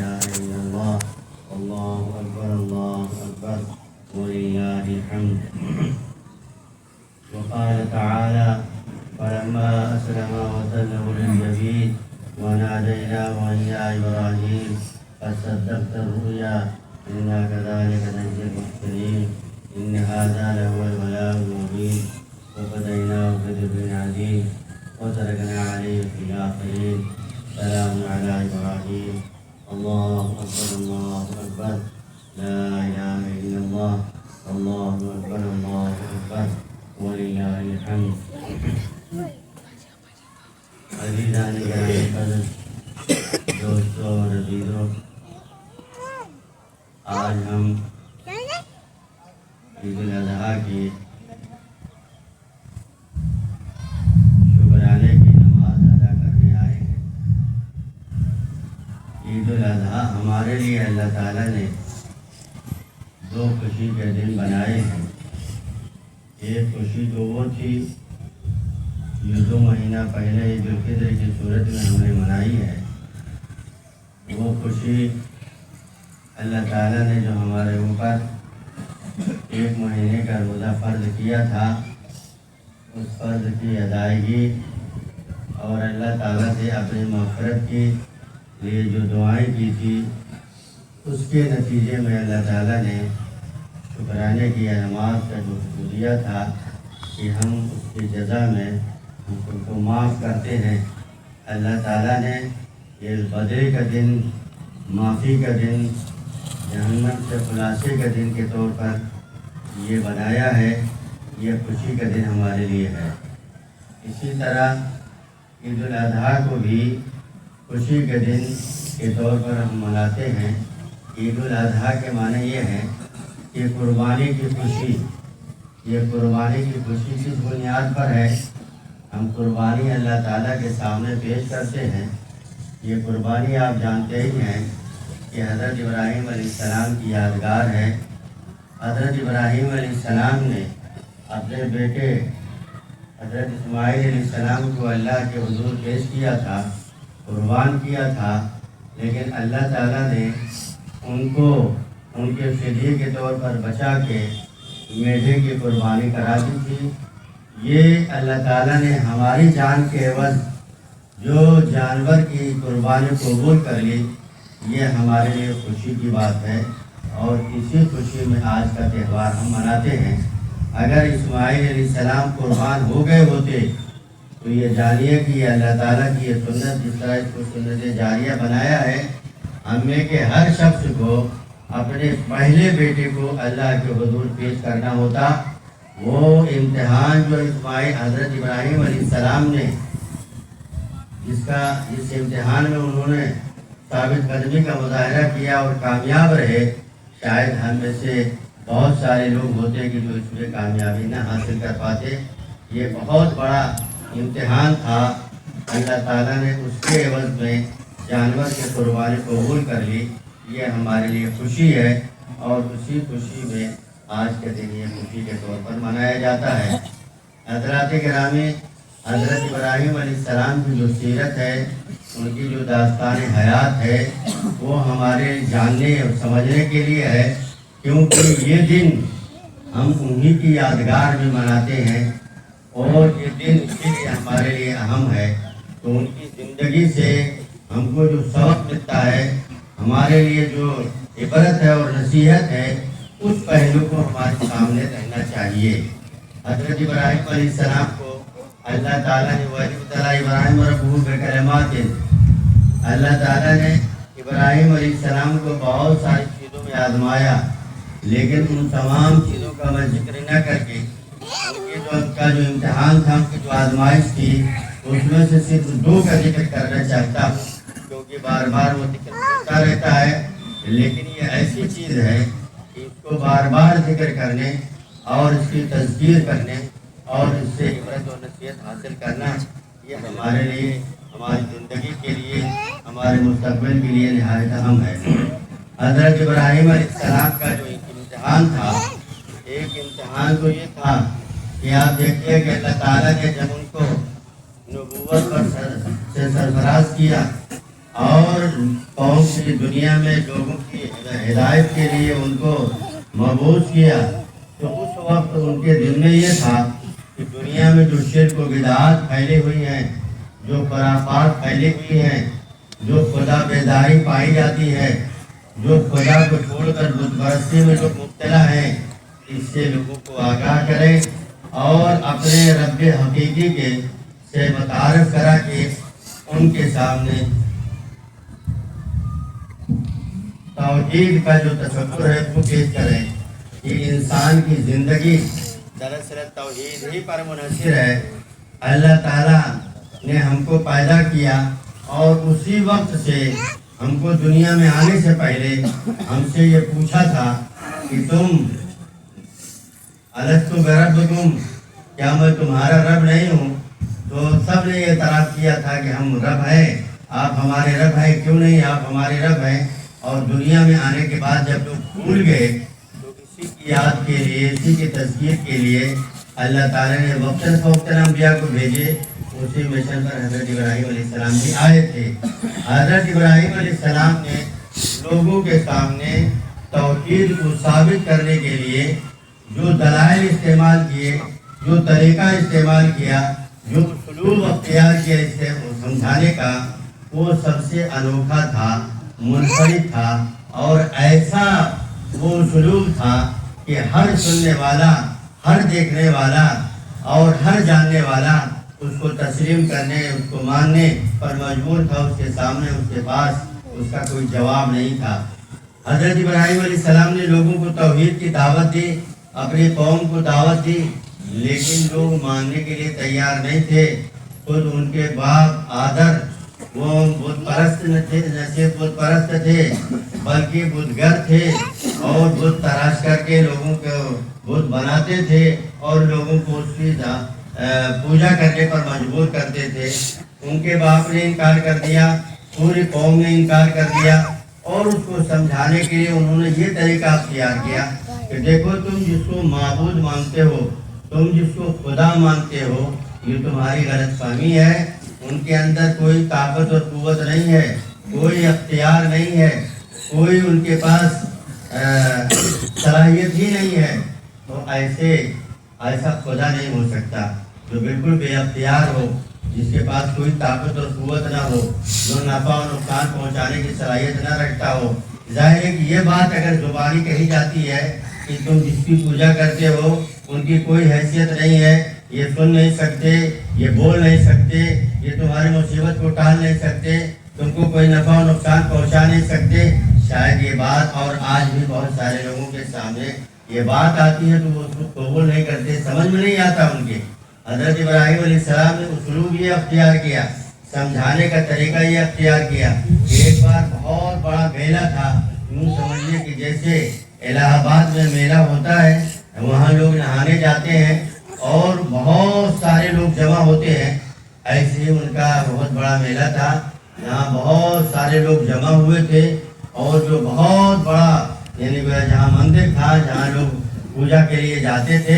إله إلا الله الله أكبر ولله الحمد. وقال تعالى فلما أسلم وتله للجبين وناديناه أن يا إبراهيم قد صدقت الرؤيا إنا كذلك نجزي المحسنين إن هذا لهو البلاء المبين وفديناه بذبح عظيم وتركنا عليه في الآخرين سلام على إبراهيم. الله أكبر الله أكبر لا إله إلا الله الله أكبر ولله الحمد. عزیزان گرامی قدر، دوستوں اور عزیزوں، آج ہم عید الاضحیٰ کی شکرانے کی نماز ادا کرنے آئے ہیں۔ عید الاضحیٰ ہمارے لیے اللہ تعالیٰ نے دو خوشی کے دن بنائے ہیں۔ ایک خوشی تو وہ تھی جو 2 مہینہ پہلے عید الفطر کی صورت میں ہم نے منائی ہے۔ وہ خوشی اللہ تعالیٰ نے جو ہمارے اوپر 1 مہینے کا روزہ فرض کیا تھا، اس فرض کی ادائیگی اور اللہ تعالیٰ سے اپنی مغفرت کے لیے جو دعائیں کی تھی، اس کے نتیجے میں اللہ تعالیٰ نے شکرانے کی نماز کا جو دیا تھا کہ ہم اس کی جزا میں ہم کو معاف کرتے ہیں۔ اللہ تعالیٰ نے یہ بدرے کا دن، معافی کا دن، جہنم سے خلاصے کا دن کے طور پر یہ بنایا ہے۔ یہ خوشی کا دن ہمارے لیے ہے۔ اسی طرح عید الاضحیٰ کو بھی خوشی کے دن کے طور پر ہم مناتے ہیں۔ عید الاضحیٰ کے معنی یہ ہے کہ قربانی کی خوشی۔ یہ قربانی کی خوشی کس بنیاد پر ہے؟ ہم قربانی اللہ تعالیٰ کے سامنے پیش کرتے ہیں۔ یہ قربانی آپ جانتے ہی ہیں کہ حضرت ابراہیم علیہ السلام کی یادگار ہے۔ حضرت ابراہیم علیہ السلام نے اپنے بیٹے حضرت اسماعیل علیہ السلام کو اللہ کے حضور پیش کیا تھا، قربان کیا تھا، لیکن اللہ تعالیٰ نے ان کو ان کے فدیے کے طور پر بچا کے میڈے کی قربانی کرا دی تھی۔ یہ اللہ تعالیٰ نے ہماری جان کے عوض جو جانور کی قربانی قبول کر لی، یہ ہمارے لیے خوشی کی بات ہے، اور اسی خوشی میں آج کا تہوار ہم مناتے ہیں۔ اگر اسماعیل علیہ السلام قربان ہو گئے ہوتے تو یہ جانیے کہ یہ اللہ تعالیٰ کی یہ سنت، جس طرح اس کو سنت جاریہ بنایا ہے، ہم میں کے ہر شخص کو اپنے پہلے بیٹے کو اللہ کے حضور پیش کرنا ہوتا۔ وہ امتحان جو حضرت ابراہیم علیہ السلام نے جس امتحان میں انہوں نے ثابت قدمی کا مظاہرہ کیا اور کامیاب رہے، شاید ہم میں سے بہت سارے لوگ ہوتے کہ جو اس میں کامیابی نہ حاصل کر پاتے۔ یہ بہت بڑا امتحان تھا۔ اللہ تعالیٰ نے اس کے عوض میں جانور کی قربانی قبول کر لی۔ یہ ہمارے لیے خوشی ہے، اور اسی خوشی میں آج کے دن یہ خوشی کے طور پر منایا جاتا ہے۔ حضرات گرامی، حضرت ابراہیم علیہ السلام کی جو سیرت ہے، ان کی جو داستان حیات ہے، وہ ہمارے جاننے اور سمجھنے کے لیے ہے، کیونکہ یہ دن ہم انہی کی یادگار میں مناتے ہیں، اور یہ دن اسی لیے ہمارے لیے اہم ہے۔ تو ان کی زندگی سے ہم کو جو سبق ملتا ہے، ہمارے لیے جو عبرت ہے اور نصیحت ہے، اس پہلو کو ہمارے سامنے رہنا چاہیے۔ حضرت ابراہیم علیہ السلام کو اللہ تعالیٰ نے وَإِذْ ابراہیم ربہ بکلمات، اللہ تعالیٰ نے ابراہیم علیہ السلام کو بہت ساری چیزوں میں آزمایا، لیکن ان تمام چیزوں کا میں ذکر نہ کر کے ان کا جو امتحان تھا، ان کی جو آزمائش تھی، اس میں سے صرف 2 کا ذکر کرنا چاہتا ہوں، کیونکہ بار بار وہ ذکر ہوتا رہتا ہے، لیکن یہ ایسی چیز ہے کہ اس کو بار بار ذکر کرنے اور اس کی تذکیر کرنے اور اس سے عبرت و نصیحت حاصل کرنا، یہ ہمارے لیے، ہماری زندگی کے لیے، ہمارے مستقبل کے لیے نہایت اہم ہے۔ حضرت ابراہیم علیہ السلام کا جو امتحان تھا، ایک امتحان تو یہ تھا کہ آپ دیکھیے کہ اللہ تعالیٰ نے جب ان کو نبوت پر سے سرفراز کیا، اور قوم کی دنیا میں لوگوں کی ہدایت کے لیے ان کو مبعوث کیا، تو اس وقت ان کے دل میں یہ تھا کہ دنیا میں جو شرک و بدعات پھیلی ہوئی ہیں، جو خرافات پھیلی ہوئی ہیں، جو خدا بیداری پائی جاتی ہے، جو خدا کو چھوڑ کر بت پرستی میں لوگ مبتلا ہیں، اس سے لوگوں کو آگاہ کریں اور اپنے رب حقیقی کے سے متعارف کرا کے ان کے سامنے توحید کا جو تصور ہے وہ پیش کریں کہ انسان کی زندگی دراصل توحید ہی پر منحصر ہے۔ اللہ تعالیٰ نے ہم کو پیدا کیا اور اسی وقت سے ہم کو دنیا میں آنے سے پہلے ہم سے یہ پوچھا تھا کہ تم الستُ بربکم، کیا میں تمہارا رب نہیں ہوں؟ تو سب نے یہ اعتراف کیا تھا کہ ہم رب ہیں، آپ ہمارے رب ہیں، کیوں نہیں آپ ہمارے رب ہیں۔ اور دنیا میں آنے کے بعد جب لوگ بھول گئے تو اسی کی یاد کے لیے، اسی کی تذکیر کے لیے اللہ تعالیٰ نے وقتاً فوقتاً انبیاء کو بھیجے۔ اسی مشن پر حضرت ابراہیم علیہ السلام بھی آئے تھے۔ حضرت ابراہیم علیہ السلام نے لوگوں کے سامنے توحید کو ثابت کرنے کے لیے جو دلائل استعمال کیے، جو طریقہ استعمال کیا، جو اسلوب اختیار کیا اس سے سمجھانے کا، وہ سب سے انوکھا تھا، منفرد تھا، اور ایسا وہ اسلوب تھا کہ ہر سننے والا، ہر دیکھنے والا اور ہر جاننے والا اس کو تسلیم کرنے، اس کو ماننے پر مجبور تھا۔ اس کے سامنے، اس کے پاس اس کا کوئی جواب نہیں تھا۔ حضرت ابراہیم علیہ السلام نے لوگوں کو توحید کی دعوت دی، اپنی قوم کو دعوت دی، لیکن لوگ ماننے کے لیے تیار نہیں تھے۔ خود ان کے باپ آدر وہ بت پرست نہ تھے، نہ صرف بت پرست تھے بلکہ بت گر تھے، اور بت تراش کر کے لوگوں کو بت بناتے تھے اور لوگوں کو اس کی پوجا کرنے پر مجبور کرتے تھے۔ ان کے باپ نے انکار کر دیا، پوری قوم نے انکار کر دیا، اور اس کو سمجھانے کے لیے انہوں نے یہ طریقہ اختیار کیا کہ دیکھو، تم جس کو معبود مانتے ہو، تم جس کو خدا مانتے ہو، یہ تمہاری غلط فہمی ہے۔ ان کے اندر کوئی طاقت اور قوت نہیں ہے، کوئی اختیار نہیں ہے، کوئی ان کے پاس صلاحیت ہی نہیں ہے۔ تو ایسا خدا نہیں ہو سکتا جو بالکل بے اختیار ہو، جس کے پاس کوئی طاقت اور قوت نہ ہو، جو نفع و نقصان پہنچانے کی صلاحیت نہ رکھتا ہو۔ ظاہر ہے کہ یہ بات اگر زبانی کہی جاتی ہے کہ تم جس کی پوجا کرتے ہو ان کی کوئی حیثیت نہیں ہے، یہ سن نہیں سکتے، یہ بول نہیں سکتے، یہ تمہاری مصیبت کو ٹال نہیں سکتے، تم کو کوئی نفع و نقصان پہنچا نہیں سکتے، شاید یہ بات، اور آج بھی بہت سارے لوگوں کے سامنے یہ بات آتی ہے تو وہ اس کو قبول نہیں کرتے، سمجھ میں نہیں آتا ان کے۔ حضرت ابراہیم علیہ السلام نے اسلوب یہ اختیار کیا، سمجھانے کا طریقہ یہ اختیار کیا کہ ایک بار بہت بڑا میلہ تھا، یوں سمجھیے کہ جیسے الہ آباد میں میلہ ہوتا ہے، وہاں لوگ نہانے جاتے ہیں اور بہت سارے لوگ جمع ہوتے ہیں، ایسے ہی ان کا بہت بڑا میلہ تھا، یہاں بہت سارے لوگ جمع ہوئے تھے، اور جو بہت بڑا یعنی جہاں مندر تھا، جہاں لوگ پوجا کے لیے جاتے تھے،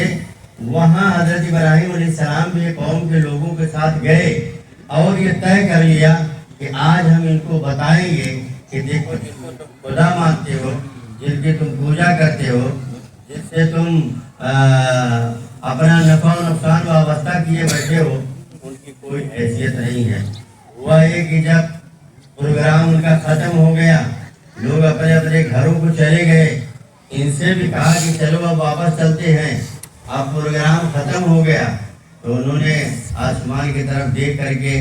وہاں حضرت ابراہیم علیہ السلام بھی قوم کے لوگوں کے ساتھ گئے اور یہ طے کر لیا کہ آج ہم ان کو بتائیں گے کہ دیکھو، جس کو تم خدا مانتے ہو، جس کی تم پوجا کرتے ہو، جس سے تم اپنا نفع و نقصان وابستہ کیے بیٹھے ہو، ان کی کوئی حیثیت نہیں ہے۔ ہوا یہ کہ جب پروگرام ان کا ختم ہو گیا، لوگ اپنے اپنے گھروں کو چلے گئے، ان سے بھی کہا کہ چلو اب واپس چلتے ہیں، اب پروگرام ختم ہو گیا، تو انہوں نے آسمان کی طرف دیکھ کر کے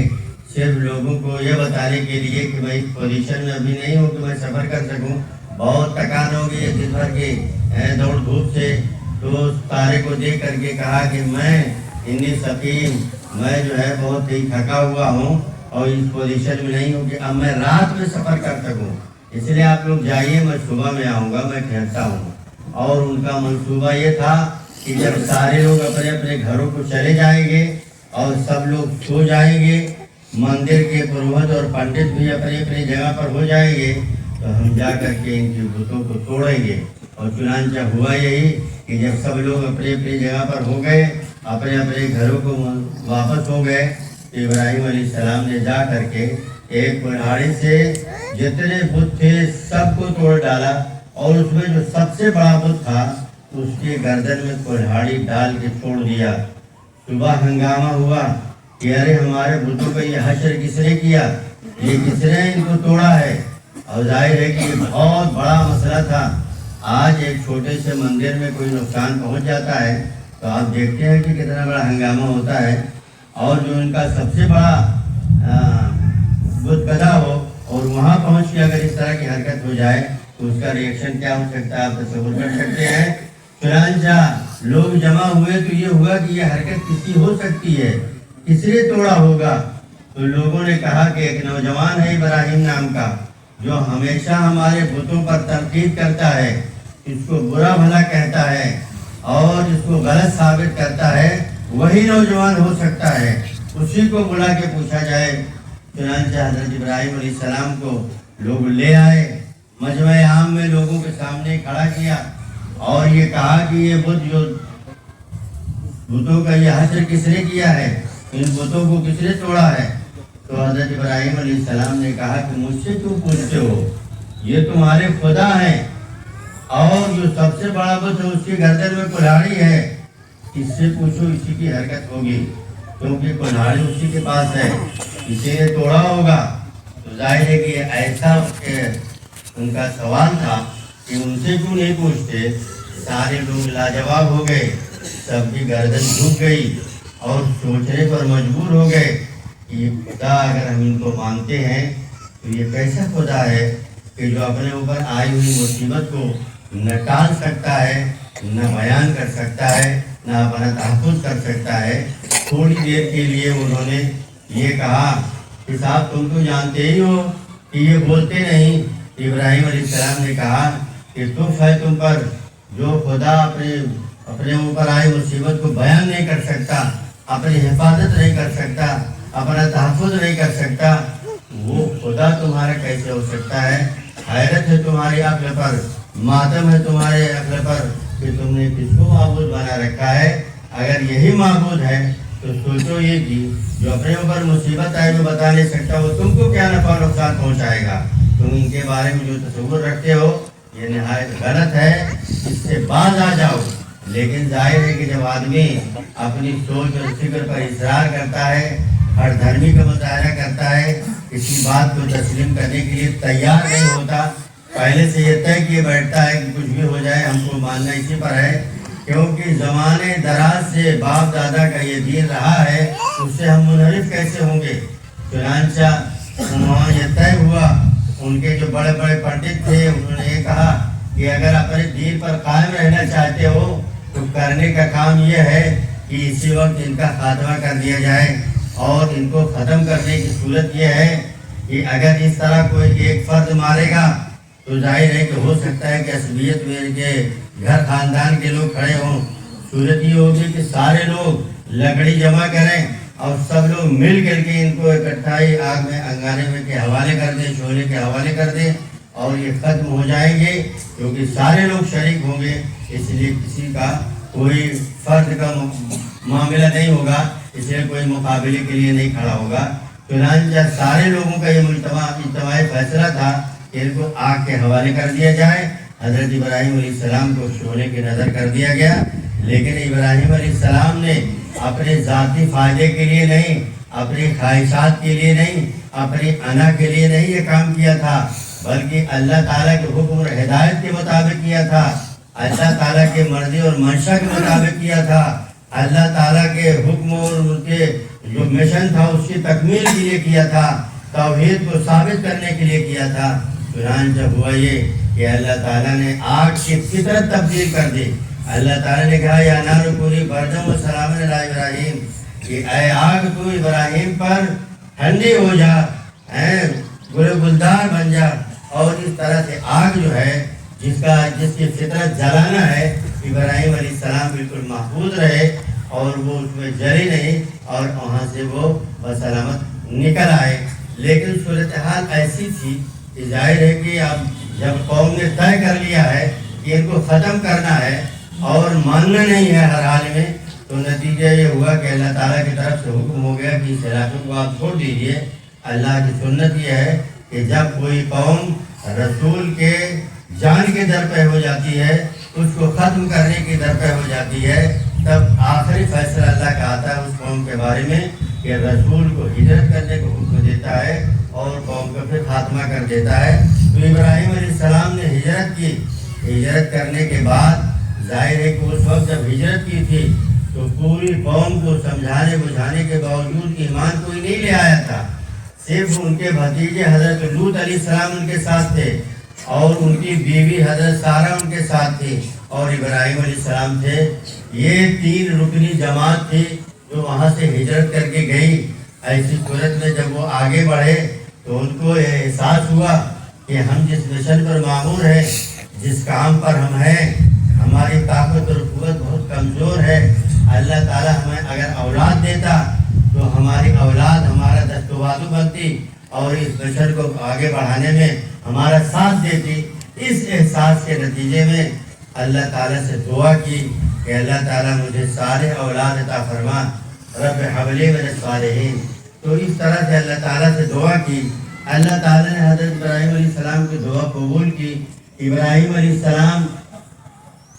صرف لوگوں کو یہ بتانے کے لیے کہ میں اس پوزیشن میں ابھی نہیں ہوں کہ میں سفر کر سکوں، بہت تھکان ہو گئی ہے دن بھر کے دوڑ دھوپ سے، تو اس تارے کو دیکھ کر کے کہا کہ میں انی سقیم، میں جو ہے بہت ہی تھکا ہوا ہوں اور اس پوزیشن میں نہیں ہوں کہ اب میں رات میں سفر کر سکوں، اس لیے آپ لوگ جائیے، میں صبح میں آؤں گا، میں ٹھہرتا ہوں۔ اور ان کا منصوبہ یہ تھا کہ جب سارے لوگ اپنے اپنے گھروں کو چلے جائیں گے اور سب لوگ سو جائیں گے، مندر کے پروہت اور پنڈت بھی اپنی اپنی جگہ پر ہو جائیں گے، تو ہم جا کر کے ان کی بتوں کو توڑیں گے۔ اور چنانچہ ہوا یہی کہ جب سب لوگ اپنی اپنی جگہ پر ہو گئے، اپنے اپنے گھروں کو واپس ہو گئے، تو ابراہیم علیہ السلام نے جا کر کے ایک کلہاڑی سے جتنے بت تھے سب کو توڑ ڈالا، اور اس میں جو سب سے بڑا بت تھا اس کے گردن میں کلہاڑی ڈال کے چھوڑ دیا۔ صبح ہنگامہ ہوا کہ ارے ہمارے بتوں کا یہ حشر کس نے کیا، یہ کس نے ان کو توڑا ہے؟ اور ظاہر ہے کہ یہ بہت بڑا مسئلہ تھا۔ آج ایک چھوٹے سے مندر میں کوئی نقصان پہنچ جاتا ہے تو آپ دیکھتے ہیں کہ کتنا بڑا ہنگامہ ہوتا ہے، اور جو ان کا سب سے بڑا بت کدا ہو اور وہاں پہنچ کے اگر اس طرح کی حرکت ہو جائے تو اس کا ریئیکشن کیا ہو سکتا ہے، آپ تصور کر سکتے ہیں۔ چنانچہ لوگ جمع ہوئے تو یہ ہوا کہ یہ حرکت کس کی ہو سکتی ہے، کس نے توڑا ہوگا؟ تو لوگوں نے کہا کہ ایک نوجوان ہے ابراہیم نام کا، جو ہمیشہ ہمارے بتوں پر تنقید کرتا ہے، اس کو برا بھلا کہتا ہے اور اس کو غلط ثابت کرتا ہے، وہی نوجوان ہو سکتا ہے، اسی کو بلا کے پوچھا جائے۔ چنانچہ حضرت ابراہیم علیہ السلام کو لوگ لے آئے، مجمع عام میں لوگوں کے سامنے کھڑا کیا اور یہ کہا کہ یہ بت جو بتوں کا یہ حشر کس نے کیا ہے، ان بتوں کو کس نے توڑا ہے؟ تو حضرت ابراہیم علیہ السلام نے کہا کہ مجھ سے کیوں پوچھتے ہو، یہ تمہارے خدا ہیں، اور جو سب سے بڑا بت ہے اس کی گردن میں کلہاڑی ہے، اس سے پوچھو، اسی کی حرکت ہوگی، کیونکہ کلہاڑی اسی کے پاس ہے، اسی نے توڑا ہوگا۔ تو ظاہر ہے کہ ایسا ان کا سوال تھا کہ ان سے کیوں نہیں پوچھتے۔ سارے لوگ لاجواب ہو گئے، سب کی گردن جھک گئی اور سوچنے پر مجبور ہو گئے کہ یہ خدا اگر ہم ان کو مانتے ہیں تو یہ کیسا خدا ہے کہ جو اپنے اوپر آئی ہوئی مصیبت کو نہ ٹال سکتا ہے، نہ بیان کر سکتا ہے، نہ اپنا تحفظ کر سکتا ہے۔ تھوڑی دیر کے لیے انہوں نے یہ کہا کہ صاحب تم تو جانتے ہی ہو کہ یہ بولتے نہیں۔ ابراہیم علیہ السلام نے کہا کہ ہے تم پر جو خدا اپنے اوپر آئی مصیبت کو بیان نہیں کر سکتا، اپنی حفاظت نہیں کر سکتا، اپنا تحفظ نہیں کر سکتا، وہ خدا تمہارا کیسے ہو سکتا ہے؟ حیرت ہے تمہاری عقل پر، ماتم ہے تمہارے عقل پر کہ تم نے کس کو معبود بنا رکھا ہے۔ اگر یہی معبود ہے تو سوچو یہ کہ جو اپنے اوپر مصیبت آئے جو بتا نہیں سکتا، وہ تم کو کیا نفع نقصان پہنچائے گا؟ تم ان کے بارے میں جو تصور رکھتے ہو یہ نہایت غلط ہے، اس سے باز آ جاؤ۔ لیکن ظاہر ہے کہ جب آدمی اپنی سوچ اور فکر پر اصرار کرتا ہے، ہر دھرمی کا مظاہرہ کرتا ہے، کسی بات کو تسلیم کرنے کے لیے تیار نہیں ہوتا، پہلے سے یہ طے کیے بیٹھتا ہے کہ کچھ بھی ہو جائے ہم کو ماننا اسی پر ہے، کیونکہ زمانے دراز سے باپ دادا کا یہ دین رہا ہے، اس سے ہم منحرف کیسے ہوں گے؟ چنانچہ وہاں یہ طے ہوا، ان کے جو بڑے بڑے پنڈت تھے انہوں نے یہ کہا کہ اگر اپنے دین پر قائم رہنا چاہتے ہو تو کرنے کا کام یہ ہے کہ اسی وقت ان کا خاتمہ کر دیا جائے، اور ان کو ختم کرنے کی صورت یہ ہے کہ اگر اس طرح کوئی ایک فرد مارے گا تو ظاہر ہے کہ ہو سکتا ہے کہ عصبیت میں ان کے گھر خاندان کے لوگ کھڑے ہوں، صورت یہ ہوگی کہ سارے لوگ لکڑی جمع کریں اور سب لوگ مل کر کے ان کو اکٹھائی آگ میں انگارے میں کے حوالے کر دیں، شعلے کے حوالے کر دیں، اور یہ ختم ہو جائیں گے، کیونکہ سارے لوگ شریک ہوں گے، اس لیے کسی کا کوئی فرد کا معاملہ نہیں ہوگا، اس لیے کوئی مقابلے کے لیے نہیں کھڑا ہوگا۔ چنانچہ سارے لوگوں کا یہ اجتماعی فیصلہ تھا کہ ان کو آگ کے حوالے کر دیا جائے۔ حضرت ابراہیم علیہ السلام کو شعلے کی نظر کر دیا گیا، لیکن ابراہیم علیہ السلام نے اپنے ذاتی فائدے کے لیے نہیں، اپنی خواہشات کے لیے نہیں، اپنی انا کے لیے نہیں یہ کام کیا تھا، بلکہ اللہ تعالیٰ کے حکم اور ہدایت کے مطابق کیا تھا، اللہ تعالیٰ کے مرضی اور منشا کے مطابق کیا تھا، اللہ تعالیٰ کے حکم اور ان کے جو مشن تھا اس کی تکمیل کے لیے کیا تھا، توحید کو ثابت کرنے کے لیے کیا تھا۔ چنانچہ ہوا یہ کہ اللہ تعالیٰ نے آگ کی فطرت تبدیل کر دی۔ اللہ تعالیٰ نے کہا یا نار کونی بردم و سلام علی ابراہیم، کہ اے آگ تو ابراہیم پر ٹھنڈی ہو جا، گل گلدار بن جا، اور اس طرح سے آگ جو ہے جس کی فطرت جلانا ہے، ابراہیم علیہ السلام بالکل محفوظ رہے اور وہ اس میں جلی نہیں، اور وہاں سے وہ بسلامت نکل آئے۔ لیکن صورتحال ایسی تھی کہ ظاہر ہے کہ اب جب قوم نے طے کر لیا ہے کہ ان کو ختم کرنا ہے اور ماننا نہیں ہے ہر حال میں، تو نتیجہ یہ ہوا کہ اللہ تعالیٰ کی طرف سے حکم ہو گیا کہ اس علاقے کو آپ چھوڑ دیجئے، اللہ کی سنت یہ ہے کہ جب کوئی قوم رسول کے جان کے در پہ ہو جاتی ہے، اس کو ختم کرنے کی در پہ ہو جاتی ہے، تب آخری فیصلہ اللہ کا آتا ہے اس قوم کے بارے میں کہ رسول کو ہجرت کرنے کو حکم دیتا ہے اور قوم کا پھر خاتمہ کر دیتا ہے۔ تو ابراہیم علیہ السلام نے ہجرت کی، ہجرت کرنے کے بعد ظاہر ہے کہ اس وقت جب ہجرت کی تھی تو پوری قوم کو سمجھانے بجھانے کے باوجود ایمان کوئی نہیں لے آیا تھا، صرف ان کے بھتیجے حضرت لوط علیہ السلام ان کے ساتھ تھے اور ان کی بیوی حضرت سارہ ان کے ساتھ تھی اور ابراہیم علیہ السلام تھے۔ یہ 3 رکنی جماعت تھی جو وہاں سے ہجرت کر کے گئی۔ ایسی صورت میں جب وہ آگے بڑھے تو ان کو یہ احساس ہوا کہ ہم جس مشن پر مامور ہیں، جس کام پر ہم ہیں، ہماری طاقت اور قوت بہت کمزور ہے۔ اللہ تعالیٰ ہمیں اگر اولاد دیتا تو ہماری اولاد ہمارا دست و بازو بنتی اور اس مشن کو آگے بڑھانے میں ہمارا ساتھ دیتی۔ اس احساس کے نتیجے میں اللہ تعالیٰ سے دعا کی کہ اللہ تعالیٰ مجھے صالح اولاد عطا فرما، رب حب لی من الصالحین۔ تو اس طرح سے اللہ تعالیٰ سے دعا کی۔ اللہ تعالیٰ نے حضرت ابراہیم علیہ السلام کی دعا قبول کی۔ ابراہیم علیہ السلام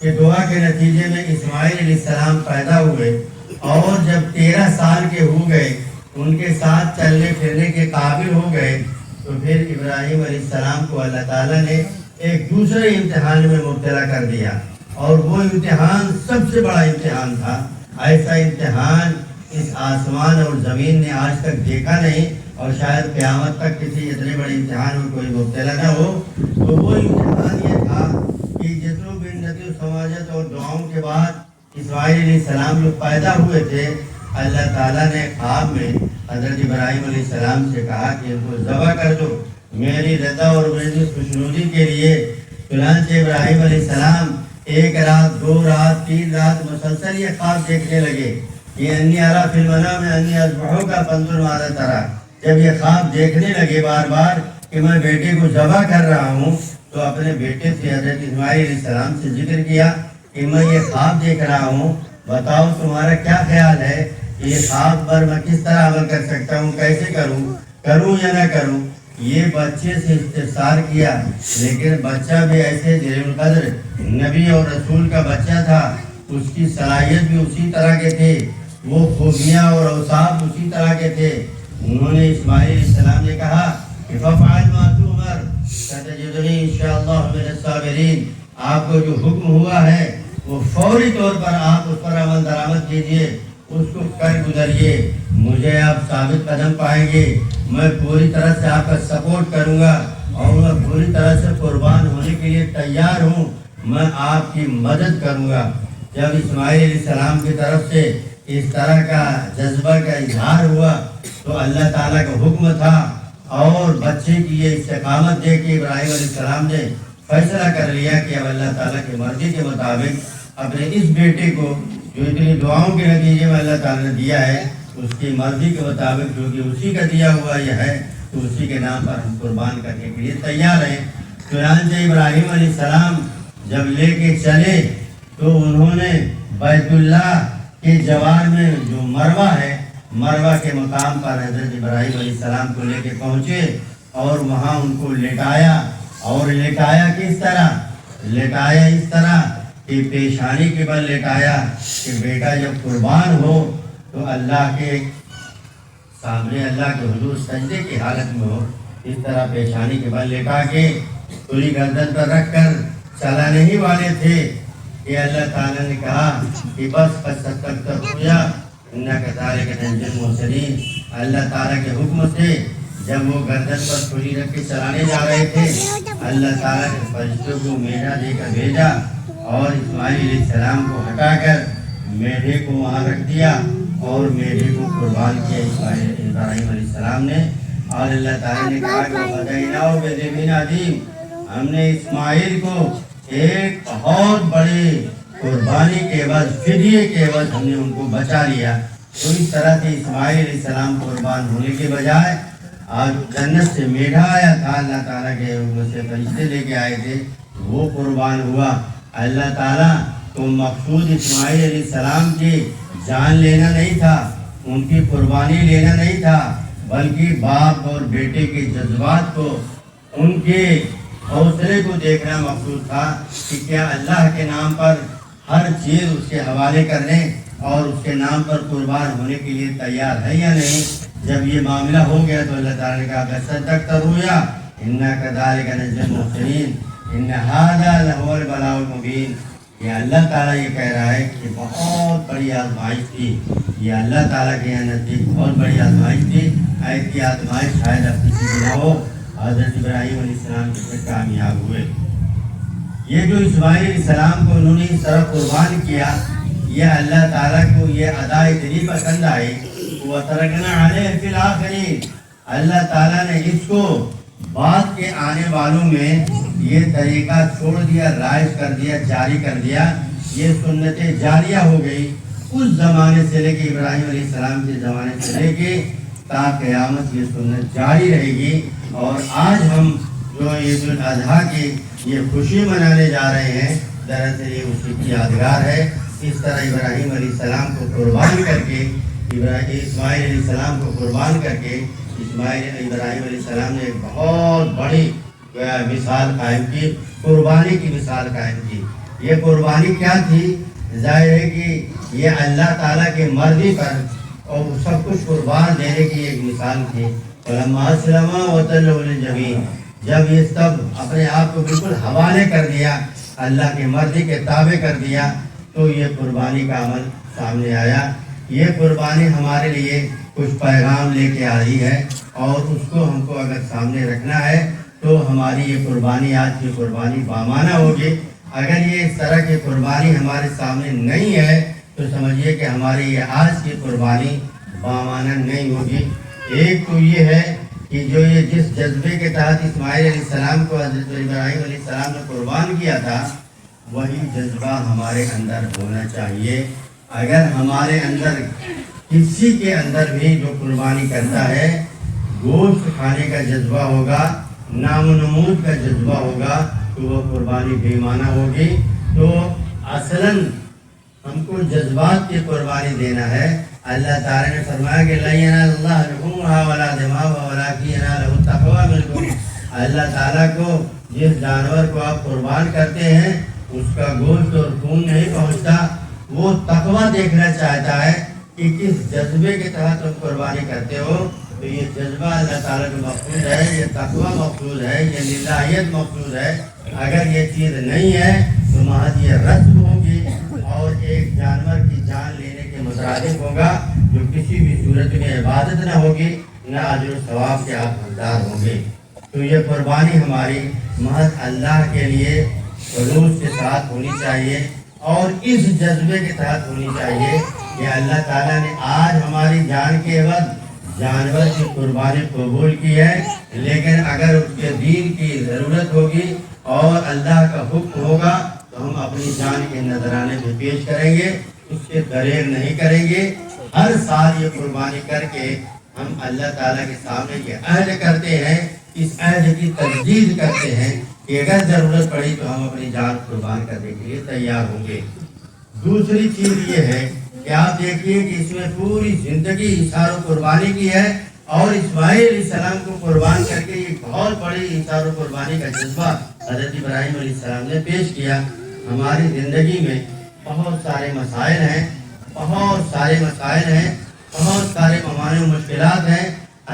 کے دعا کے نتیجے میں اسماعیل علیہ السلام پیدا ہوئے اور جب 13 سال کے ہو گئے، ان کے ساتھ چلنے پھرنے کے قابل ہو گئے، تو پھر ابراہیم علیہ السلام کو اللہ تعالیٰ نے ایک دوسرے امتحان میں مبتلا کر دیا، اور وہ امتحان سب سے بڑا امتحان تھا۔ ایسا امتحان اس آسمان اور زمین نے آج تک دیکھا نہیں، اور شاید قیامت تک کسی اتنے بڑے امتحان میں کوئی مبتلا نہ ہو۔ تو وہ امتحان یہ تھا کہ جتنوں بنتی سماجت اور دعاؤں کے بعد اسماعیل علیہ السلام جو پیدا ہوئے تھے، اللہ تعالیٰ نے خواب میں حضرت ابراہیم علیہ السلام سے کہا کہ ان کو ذبح کر دو میری رضا اور میری خوشنودی کے لیے۔ چنانچہ ابراہیم علیہ السلام 1 رات 2 رات 3 رات مسلسل یہ خواب دیکھنے لگے کہ انی ارا فی المنام انی اذبحک فانظر ماذا تری۔ جب یہ خواب دیکھنے لگے بار بار کہ میں بیٹے کو ذبح کر رہا ہوں، تو اپنے بیٹے سے حضرت اسماعیل علیہ السلام سے ذکر کیا کہ میں یہ خواب دیکھ رہا ہوں، بتاؤ تمہارا کیا خیال ہے کہ یہ خواب پر میں کس طرح عمل کر سکتا ہوں، کیسے کروں یا نہ کروں۔ یہ بچے سے استفسار کیا، لیکن بچہ بھی ایسے جلیل القدر نبی اور رسول کا بچہ تھا، اس کی صلاحیت بھی اسی طرح کے تھے، وہ خوبیاں اور اوصاف اسی طرح کے تھے۔ انہوں نے اسماعیل علیہ السلام نے کہا کہ فَفْعَلْ مَا تُؤْمَرْ سَتَجِدُنِی إِن شَاءَ اللَّهُ مِنَ الصَّابِرِینَ۔ آپ کو جو حکم ہوا ہے وہ فوری طور پر آپ اس پر عمل درآمد کیجئے، اس کو کر گزریے، مجھے آپ ثابت قدم پائیں گے، میں پوری طرح سے آپ کا سپورٹ کروں گا اور میں پوری طرح سے قربان ہونے کے لیے تیار ہوں، میں آپ کی مدد کروں گا۔ جب اسماعیل علیہ السلام کی طرف سے اس طرح کا جذبہ کا اظہار ہوا تو اللہ تعالیٰ کا حکم تھا، اور بچے کی یہ استقامت دیکھ کے ابراہیم علیہ السلام نے فیصلہ کر لیا کہ اب اللہ تعالیٰ کی مرضی کے مطابق اپنے اس بیٹے کو جو اتنی دعاؤں کے نتیجے میں اللہ تعالیٰ نے دیا ہے، اس کی مرضی کے مطابق جو کہ اسی کا دیا ہوا یہ ہے، تو اسی کے نام پر ہم قربان کرنے کے لیے تیار ہیں۔ چنانچہ ابراہیم علیہ السلام جب لے کے چلے تو انہوں نے بیت اللہ کے جوار میں جو مروہ ہے، مروہ کے مقام پر حضرت ابراہیم علیہ السلام کو لے کے پہنچے اور وہاں ان کو لٹایا، اور لٹایا کس طرح؟ لٹایا اس طرح کہ پیشانی کے بل لٹایا کہ بیٹا جب قربان ہو تو اللہ کے سامنے، اللہ کے حضور سجدے کی حالت میں ہو، اس طرح پیشانی کے بل لٹا کے پوری گردن پر رکھ کر چلانے ہی والے تھے کہ اللہ تعالیٰ نے کہا کہ بس اللہ تعالیٰ کے حکم سے جب وہ گردن پر چھری رکھ کے چلانے جا رہے تھے، اللہ تعالیٰ نے فرشتوں کو میڑا دے کر بھیجا اور اسماعیل علیہ السلام کو ہٹا کر میڑھے کو وہاں رکھ دیا اور میڑھے کو قربان کیا ابراہیم علیہ السلام نے۔ اور اللہ تعالیٰ نے کہا کہ فدیناہ بذبح عظیم، ہم نے اسماعیل کو ایک بہت بڑی قربانی کے عوض، فدیے کے عوض ہم نے ان کو بچا لیا۔ تو اس طرح سے اسماعیل علیہ السلام قربان ہونے کے بجائے آج جنت سے میڑھا آیا تھا، اللہ تعالیٰ کے حکم سے فرشتے لے کے آئے تھے، وہ قربان ہوا۔ اللہ تعالیٰ کو مقصود اسماعیل علیہ السلام کی جان لینا نہیں تھا، ان کی قربانی لینا نہیں تھا، بلکہ باپ اور بیٹے کے جذبات کو، ان کے حوصلے کو دیکھنا مقصود تھا کہ کیا اللہ کے نام پر ہر چیز اس کے حوالے کرنے اور اس کے نام پر قربان ہونے کے لیے تیار ہے یا نہیں۔ جب یہ معاملہ ہو گیا تو اللہ تعالیٰ نے کہا صدقت رؤیا انا کذالک نجزی المحسنین ان ھذا لہو البلاء المبین۔ یہ اللہ تعالیٰ یہ کہہ رہا ہے کہ بہت بڑی آزمائش تھی، یہ اللہ تعالیٰ کے یہاں نزدیک بہت بڑی آزمائش تھی۔ ایسی آزمائش شاید اب کسی کی نہ ہو۔ حضرت ابراہیم علیہ السلام سے کامیاب ہوئے۔ یہ جو اسماعیل علیہ السلام کو انہوں نے اس طرح قربان کیا، یہ اللہ تعالیٰ کو یہ ادا اتنی پسند آئی، وَتَرَكْنَا عَلَيْهِ فِي الْآخِرِينَ، اللہ تعالیٰ نے اس کو بعد کے آنے والوں میں یہ طریقہ چھوڑ دیا، رائج کر دیا، جاری کر دیا۔ یہ سنت جاریہ ہو گئی اس زمانے سے لے کے ابراہیم علیہ السلام کے زمانے سے لے کے تا قیامت یہ سنت جاری رہے گی۔ اور آج ہم جو عید الاضحیٰ کی یہ خوشی منانے جا رہے ہیں، دراصل یہ اسی کی یادگار ہے۔ اس طرح ابراہیم علیہ السلام کو قربان کر کے، اسماعیل علیہ السلام کو قربان کر کے ابراہیم علیہ السلام نے ایک بہت بڑی مثال قائم کی، قربانی کی مثال قائم کی۔ یہ قربانی کیا تھی؟ ظاہر ہے کہ یہ اللہ تعالیٰ کے مرضی پر اور سب کچھ قربان دینے کی ایک مثال تھی۔ فلما اسلم وتلہ للجبین، جب یہ سب اپنے آپ کو بالکل حوالے کر دیا، اللہ کی مرضی کے تابع کر دیا، تو یہ قربانی کا عمل سامنے آیا۔ یہ قربانی ہمارے لیے کچھ پیغام لے کے آ رہی ہے، اور اس کو ہم کو اگر سامنے رکھنا ہے تو ہماری یہ قربانی، آج کی قربانی بامانہ ہوگی۔ اگر یہ اس طرح کی قربانی ہمارے سامنے نہیں ہے تو سمجھیے کہ ہماری یہ آج کی قربانی بامانہ نہیں ہوگی۔ ایک تو یہ ہے کہ جو یہ جس جذبے کے تحت اسماعیل علیہ السلام کو حضرت ابراہیم علیہ السلام نے قربان کیا تھا، وہی جذبہ ہمارے اندر ہونا چاہیے۔ اگر ہمارے اندر کسی کے اندر بھی جو قربانی کرتا ہے گوشت کھانے کا جذبہ ہوگا، نام و نمود کا جذبہ ہوگا، تو وہ قربانی بے معنی ہوگی۔ تو اصلاً ہم کو جذبات کی قربانی دینا ہے۔ اللہ تعالیٰ نے فرمایا کہ لَن يَنَالَ اللَّهَ لُحُومُهَا وَلَا دِمَاؤُهَا وَلَٰكِن يَنَالُهُ التَّقْوَىٰ مِنكُمْ۔ اللہ تعالیٰ کو جس جانور کو آپ قربان کرتے ہیں اس کا گوشت اور خون نہیں پہنچتا، وہ تقویٰ دیکھنا چاہتا ہے کہ کس جذبے کے تحت تم قربانی کرتے ہو۔ تو یہ جذبہ اللہ تعالیٰ کو مقصود ہے، یہ تقویٰ مقصود ہے، یہ للہیت مقصود ہے۔ اگر یہ چیز نہیں ہے تو محض یہ رسم ہوگی اور ایک جانور کی جان لینے کے مترادف ہوگا، جو کسی بھی صورت میں عبادت نہ ہوگی، نہ اجر و ثواب کے آپ حقدار ہوں گے۔ تو یہ قربانی ہماری محض اللہ کے لیے خلوص کے ساتھ ہونی چاہیے، اور اس جذبے کے تحت ہونی چاہیے کہ اللہ تعالیٰ نے آج ہماری جان کے عوض جانور کی قربانی قبول کی ہے، لیکن اگر اس کے دین کی ضرورت ہوگی اور اللہ کا حکم ہوگا تو ہم اپنی جان کے نذرانے بھی پیش کریں گے، اس سے دریغ نہیں کریں گے۔ ہر سال یہ قربانی کر کے ہم اللہ تعالیٰ کے سامنے یہ عہد کرتے ہیں، اس عہد کی تجدید کرتے ہیں کہ اگر ضرورت پڑی تو ہم اپنی جان قربان کرنے کے لیے تیار ہوں گے۔ دوسری چیز یہ ہے کہ آپ دیکھیے کہ اس میں پوری زندگی اثار و قربانی کی ہے، اور اسماعیل علیہ السلام کو قربان کر کے ایک بہت بڑی اثار و قربانی کا جذبہ حضرت ابراہیم علیہ السلام نے پیش کیا۔ ہماری زندگی میں بہت سارے مسائل ہیں، بہت سارے موانع و مشکلات ہیں۔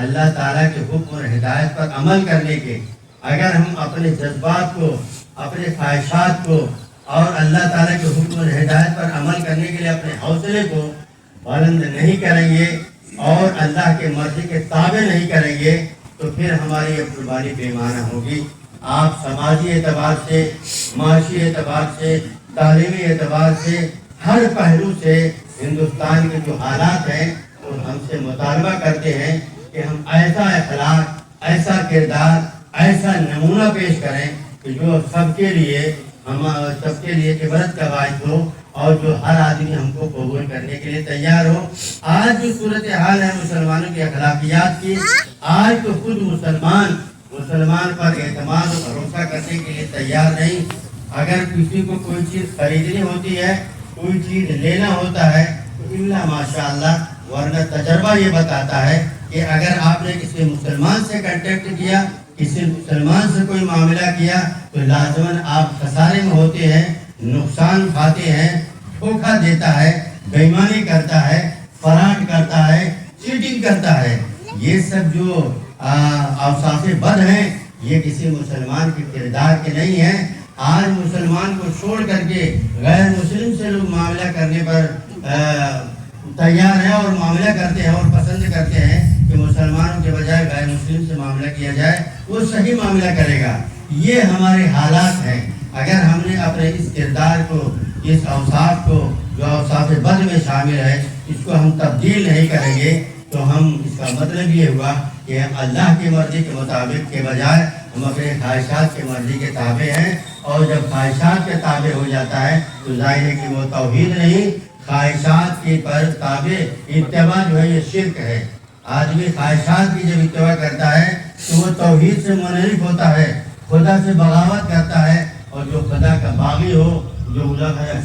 اللہ تعالیٰ کے حکم اور ہدایت پر عمل کرنے کے اگر ہم اپنے جذبات کو، اپنے خواہشات کو اور اللہ تعالیٰ کے حکم اور ہدایت پر عمل کرنے کے لیے اپنے حوصلے کو بلند نہیں کریں گے اور اللہ کے مرضی کے تابع نہیں کریں گے تو پھر ہماری یہ قربانی بے معنی ہوگی۔ آپ سماجی اعتبار سے، معاشی اعتبار سے، تعلیمی اعتبار سے، ہر پہلو سے ہندوستان کے جو حالات ہیں وہ ہم سے مطالبہ کرتے ہیں کہ ہم ایسا اخلاق، ایسا کردار، ایسا نمونہ پیش کریں کہ جو سب کے لیے عبرت کا باعث ہو اور جو ہر آدمی ہم کو قبول کرنے کے لیے تیار ہو۔ آج جو صورتحال ہے مسلمانوں کی اخلاقیات کی، آج تو خود مسلمان پر اعتماد و بھروسہ کرنے کے لیے تیار نہیں۔ اگر کسی کو کوئی چیز خریدنی ہوتی ہے، کوئی چیز لینا ہوتا ہے تو اللہ ماشاء اللہ ورنہ تجربہ یہ بتاتا ہے کہ اگر آپ نے کسی مسلمان سے کنٹیکٹ کیا، کسی مسلمان سے کوئی معاملہ کیا، تو لازماً آپ خسارے میں ہوتے ہیں، نقصان کھاتے ہیں، دھوکہ دیتا ہے، بے ایمانی کرتا ہے، فراڈ کرتا ہے، چیٹنگ کرتا ہے۔ یہ سب جو اوصاف بد ہیں، یہ کسی مسلمان کے کردار کے نہیں ہیں۔ آج مسلمان کو چھوڑ کر کے غیر مسلم سے لوگ معاملہ کرنے پر تیار ہیں اور معاملہ کرتے ہیں اور پسند کرتے ہیں کہ مسلمانوں کے بجائے غیر مسلم سے معاملہ کیا جائے، وہ صحیح معاملہ کرے گا۔ یہ ہمارے حالات ہیں۔ اگر ہم نے اپنے اس کردار کو، اس اوصاف کو جو اوصاف بد میں شامل ہے، اس کو ہم تبدیل نہیں کریں گے تو ہم، اس کا مطلب یہ ہوا کہ اللہ کی مرضی کے مطابق کے بجائے ہم اپنے خواہشات کی مرضی کے تابع ہیں، اور جب خواہشات کے تابع ہو جاتا ہے تو ظاہر ہے کہ وہ توحید نہیں، خواہشات کے پر تابع اتباع جو ہے یہ شرک ہے۔ آدمی خواہشات کی جب اتباع کرتا ہے تو وہ توحید سے منحرف ہوتا ہے، خدا سے بغاوت کرتا ہے، اور جو خدا کا باغی ہو، جو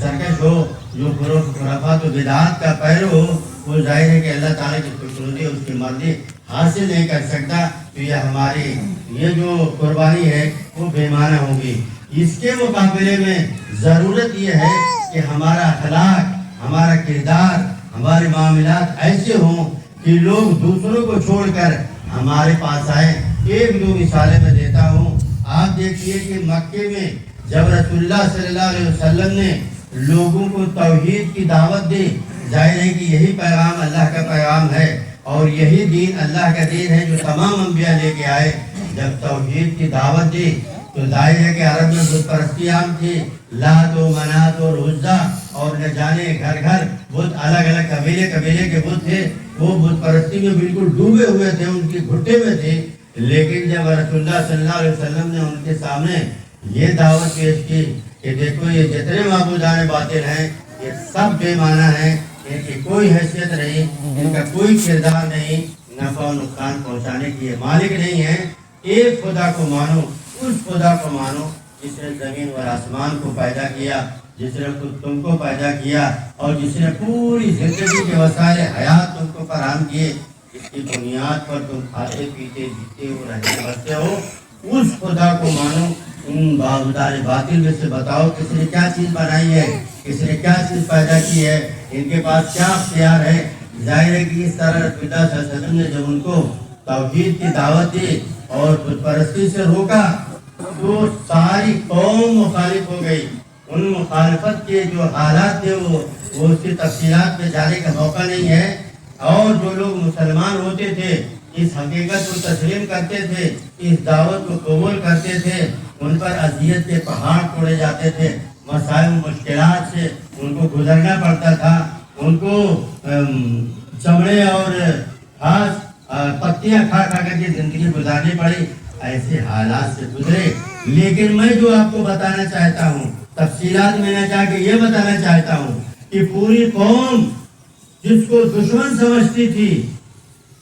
سرکش ہو، جو خرافات و بدعات کا پیرو ہو، وہ ظاہر ہے کہ اللہ تعالیٰ کی خوشنودی، اس کی مرضی حاصل نہیں کر سکتا، تو یہ ہماری یہ جو قربانی ہے وہ بے معنی ہوگی۔ اس کے مقابلے میں ضرورت یہ ہے کہ ہمارا اخلاق، ہمارا کردار، ہمارے معاملات ایسے ہوں کہ لوگ دوسروں کو چھوڑ کر ہمارے پاس آئیں۔ ایک دو مثالیں میں دیتا ہوں۔ آپ دیکھیے کہ مکے میں جب رسول اللہ صلی اللہ علیہ وسلم نے لوگوں کو توحید کی دعوت دی، ظاہر ہے کہ یہی پیغام اللہ کا پیغام ہے اور یہی دین اللہ کا دین ہے جو تمام انبیاء لے کے آئے۔ جب توحید کی دعوت دی تو ظاہر ہے کہ عرب میں بت پرستی عام تھی، لات و منات اور عزا، اور نہ جانے گھر گھر بت، الگ الگ قبیلے کے بت تھے، وہ بت پرستی میں بالکل ڈوبے ہوئے تھے، ان کی گھٹے میں تھے۔ لیکن جب رسول اللہ صلی اللہ علیہ وسلم نے ان کے سامنے یہ دعوت پیش کی کہ دیکھو یہ جتنے معبودان باطل ہیں یہ سب بے معنی ہیں، ان کی کوئی حیثیت نہیں، ان کا کوئی کردار نہیں، نفع و نقصان پہنچانے کی یہ مالک نہیں ہے۔ ایک خدا کو مانو، اس خدا کو مانو جس نے زمین اور آسمان کو پیدا کیا، جس نے خود تم کو پیدا کیا اور جس نے پوری زندگی کے وسائل حیات تم کو فراہم کیے، جس کی بنیاد پر تم کھاتے پیتے جیتے ہو رہتے بستے ہو، اس خدا کو مانو۔ ان معبودان باطل میں سے بتاؤ کس نے کیا چیز بنائی ہے، کس نے کیا چیز پیدا کی ہے، ان کے پاس کیا اختیار ہے۔ ظاہر ہے کہ اس طرح رسول اللہ صلی اللہ علیہ وسلم نے جب ان کو توحید کی دعوت دی اور بت پرستی سے روکا تو ساری قوم مخالف ہو گئی۔ ان مخالفت کے جو حالات تھے وہ اس کی تفصیلات میں جانے کا موقع نہیں ہے، اور جو لوگ مسلمان ہوتے تھے، اس حقیقت کو تسلیم کرتے تھے، اس دعوت کو قبول کرتے تھے، ان پر اذیت کے پہاڑ توڑے جاتے تھے، مسائل مشکلات سے ان کو گزرنا پڑتا تھا، ان کو چمڑے اور گھاس پتیاں کھا کھا کر کے زندگی گزارنی پڑی، ایسے حالات سے گزرے۔ لیکن میں جو آپ کو بتانا چاہتا ہوں، تفصیلات میں نہ جا کے یہ بتانا چاہتا ہوں کہ پوری قوم جس کو دشمن سمجھتی تھی،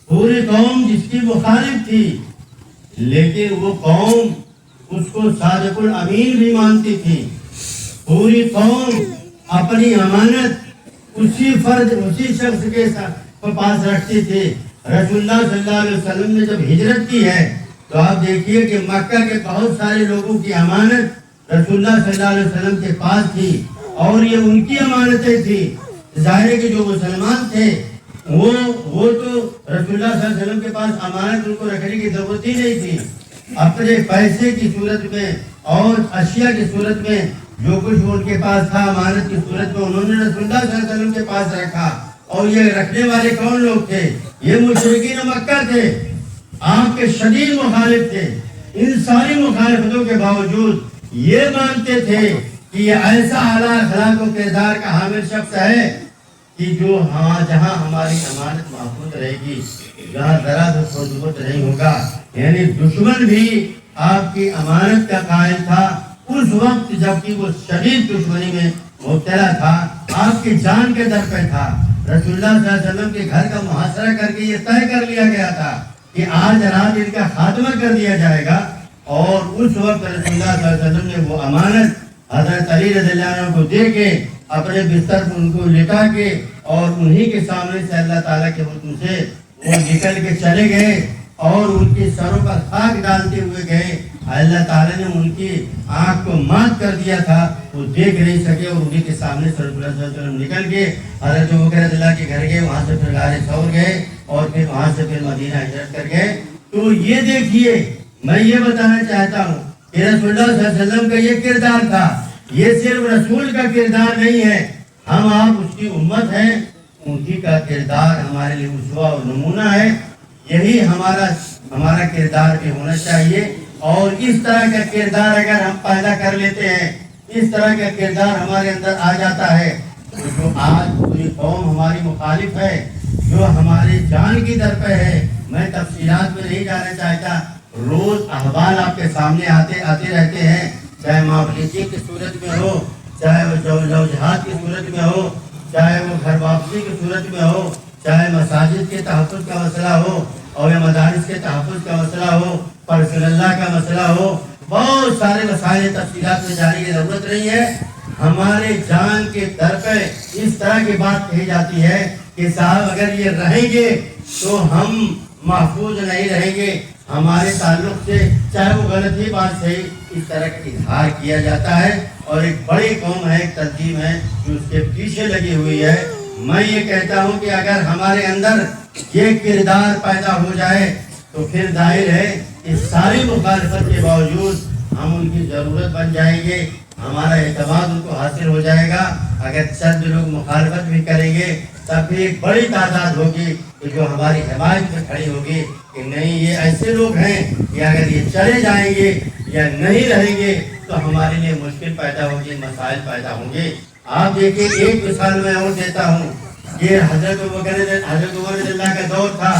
پوری قوم جس کی مخالف تھی، لیکن وہ قوم اس کو صادق الامین بھی مانتی تھی۔ پوری قوم اپنی امانت اسی فرد، اسی شخص کے پاس رکھتی تھی۔ رسول اللہ صلی اللہ علیہ وسلم نے جب ہجرت کی ہے تو آپ دیکھیے کہ مکہ کے بہت سارے لوگوں کی امانت رسول اللہ صلی اللہ علیہ وسلم کے پاس تھی، اور یہ ان کی امانتیں تھی۔ ظاہر ہے کہ جو مسلمان تھے وہ تو رسول اللہ صلی اللہ علیہ وسلم کے پاس امانت ان کو رکھنے کی ضرورت ہی نہیں تھی۔ اپنے پیسے کی صورت میں اور اشیاء کی صورت میں جو کچھ ان کے پاس تھا امانت کی صورت میں، انہوں نے رسول اللہ صلی اللہ علیہ وسلم کے پاس رکھا۔ اور یہ رکھنے والے کون لوگ تھے؟ یہ مشرکین مکہ تھے، آپ کے شدید مخالف تھے۔ ان ساری مخالفتوں کے باوجود یہ مانتے تھے کہ یہ ایسا اعلیٰ اخلاق و کردار کا حامل شخص ہے کہ جو جہاں ہماری امانت محفوظ رہے گی، جہاں ذرا بھی خرد نہیں ہوگا۔ یعنی دشمن بھی آپ کی امانت کا قائل تھا اس وقت جبکہ وہ شدید دشمنی میں مبتلا تھا، آپ کی جان کے در پہ تھا۔ رسول اللہ صلی اللہ علیہ وسلم کے گھر کا محاصرہ کر کے یہ طے کر لیا گیا تھا کہ آج رات ان کا خاتمہ کر دیا جائے گا، اور اس وقت رسول اللہ صلی اللہ علیہ وسلم نے وہ امانت حضرت علی رضی اللہ عنہ کو دے کے اپنے بستر پر ان کو لٹا کے اور انہی کے سامنے سے اللہ تعالیٰ کے حکم سے وہ نکل کے چلے گئے اور ان کے سروں پر خاک ڈالتے ہوئے گئے. اللہ تعالیٰ نے ان کی آنکھ کو مات کر دیا تھا, وہ دیکھ نہیں سکے اور انہی کے سامنے صلی اللہ علیہ وسلم نکل کے حضرت ابوبکر رضی اللہ کے گھر گئے, وہاں سے پھر غار ثور گئے اور پھر وہاں سے پھر مدینہ ہجرت کر گئے. تو یہ دیکھیے, میں یہ بتانا چاہتا ہوں کہ رسول اللہ صلی اللہ علیہ وسلم کا یہ کردار تھا. یہ صرف رسول کا کردار نہیں ہے, ہم آپ اس کی امت ہیں, انہی کا کردار ہمارے لیے اسوہ اور نمونہ ہے. یہی ہمارا کردار بھی ہونا چاہیے. اور اس طرح کا کردار اگر ہم پیدا کر لیتے ہیں, اس طرح کا کردار ہمارے اندر آ جاتا ہے, تو جو آج پوری قوم ہماری مخالف ہے, جو ہماری جان کی در پہ ہے, میں تفصیلات میں نہیں جانا چاہتا. روز احوال آپ کے سامنے آتے رہتے ہیں, چاہے معافیتی کی صورت میں ہو, چاہے وہ جہاد کی صورت میں ہو, چاہے وہ گھر واپسی کی صورت میں ہو, چاہے مساجد کے تحفظ کا مسئلہ ہو اور یا مدارس کے تحفظ کا مسئلہ ہو, پرسنل اللہ کا مسئلہ ہو. بہت سارے مسائل تفصیلات میں جانے کی ضرورت نہیں ہے. ہمارے جان کے در پہ اس طرح کی بات کہی جاتی ہے کہ صاحب اگر یہ رہیں گے تو ہم محفوظ نہیں رہیں گے. ہمارے تعلق سے چاہے وہ غلط ہی بات صحیح, اس طرح کا اظہار کیا جاتا ہے. اور ایک بڑی قوم ہے, ایک تنظیم ہے جو اس کے پیچھے لگی ہوئی ہے. میں یہ کہتا ہوں کہ اگر ہمارے اندر یہ کردار پیدا ہو جائے تو پھر ظاہر ہے کہ ساری مخالفت کے باوجود ہم ان کی ضرورت بن جائیں گے, ہمارا اعتماد ان کو حاصل ہو جائے گا. اگر چند لوگ مخالفت بھی کریں گے تب بھی ایک بڑی تعداد ہوگی کہ جو ہماری حمایت میں کھڑی ہوگی کہ نہیں یہ ایسے لوگ ہیں کہ اگر یہ چلے جائیں گے یا نہیں رہیں گے تو ہمارے لیے مشکل پیدا ہوگی, مسائل پیدا ہوں گے. آپ دیکھیں, ایک مثال میں اور دیتا ہوں کہ حضرت عمر رضی اللہ کا دور تھا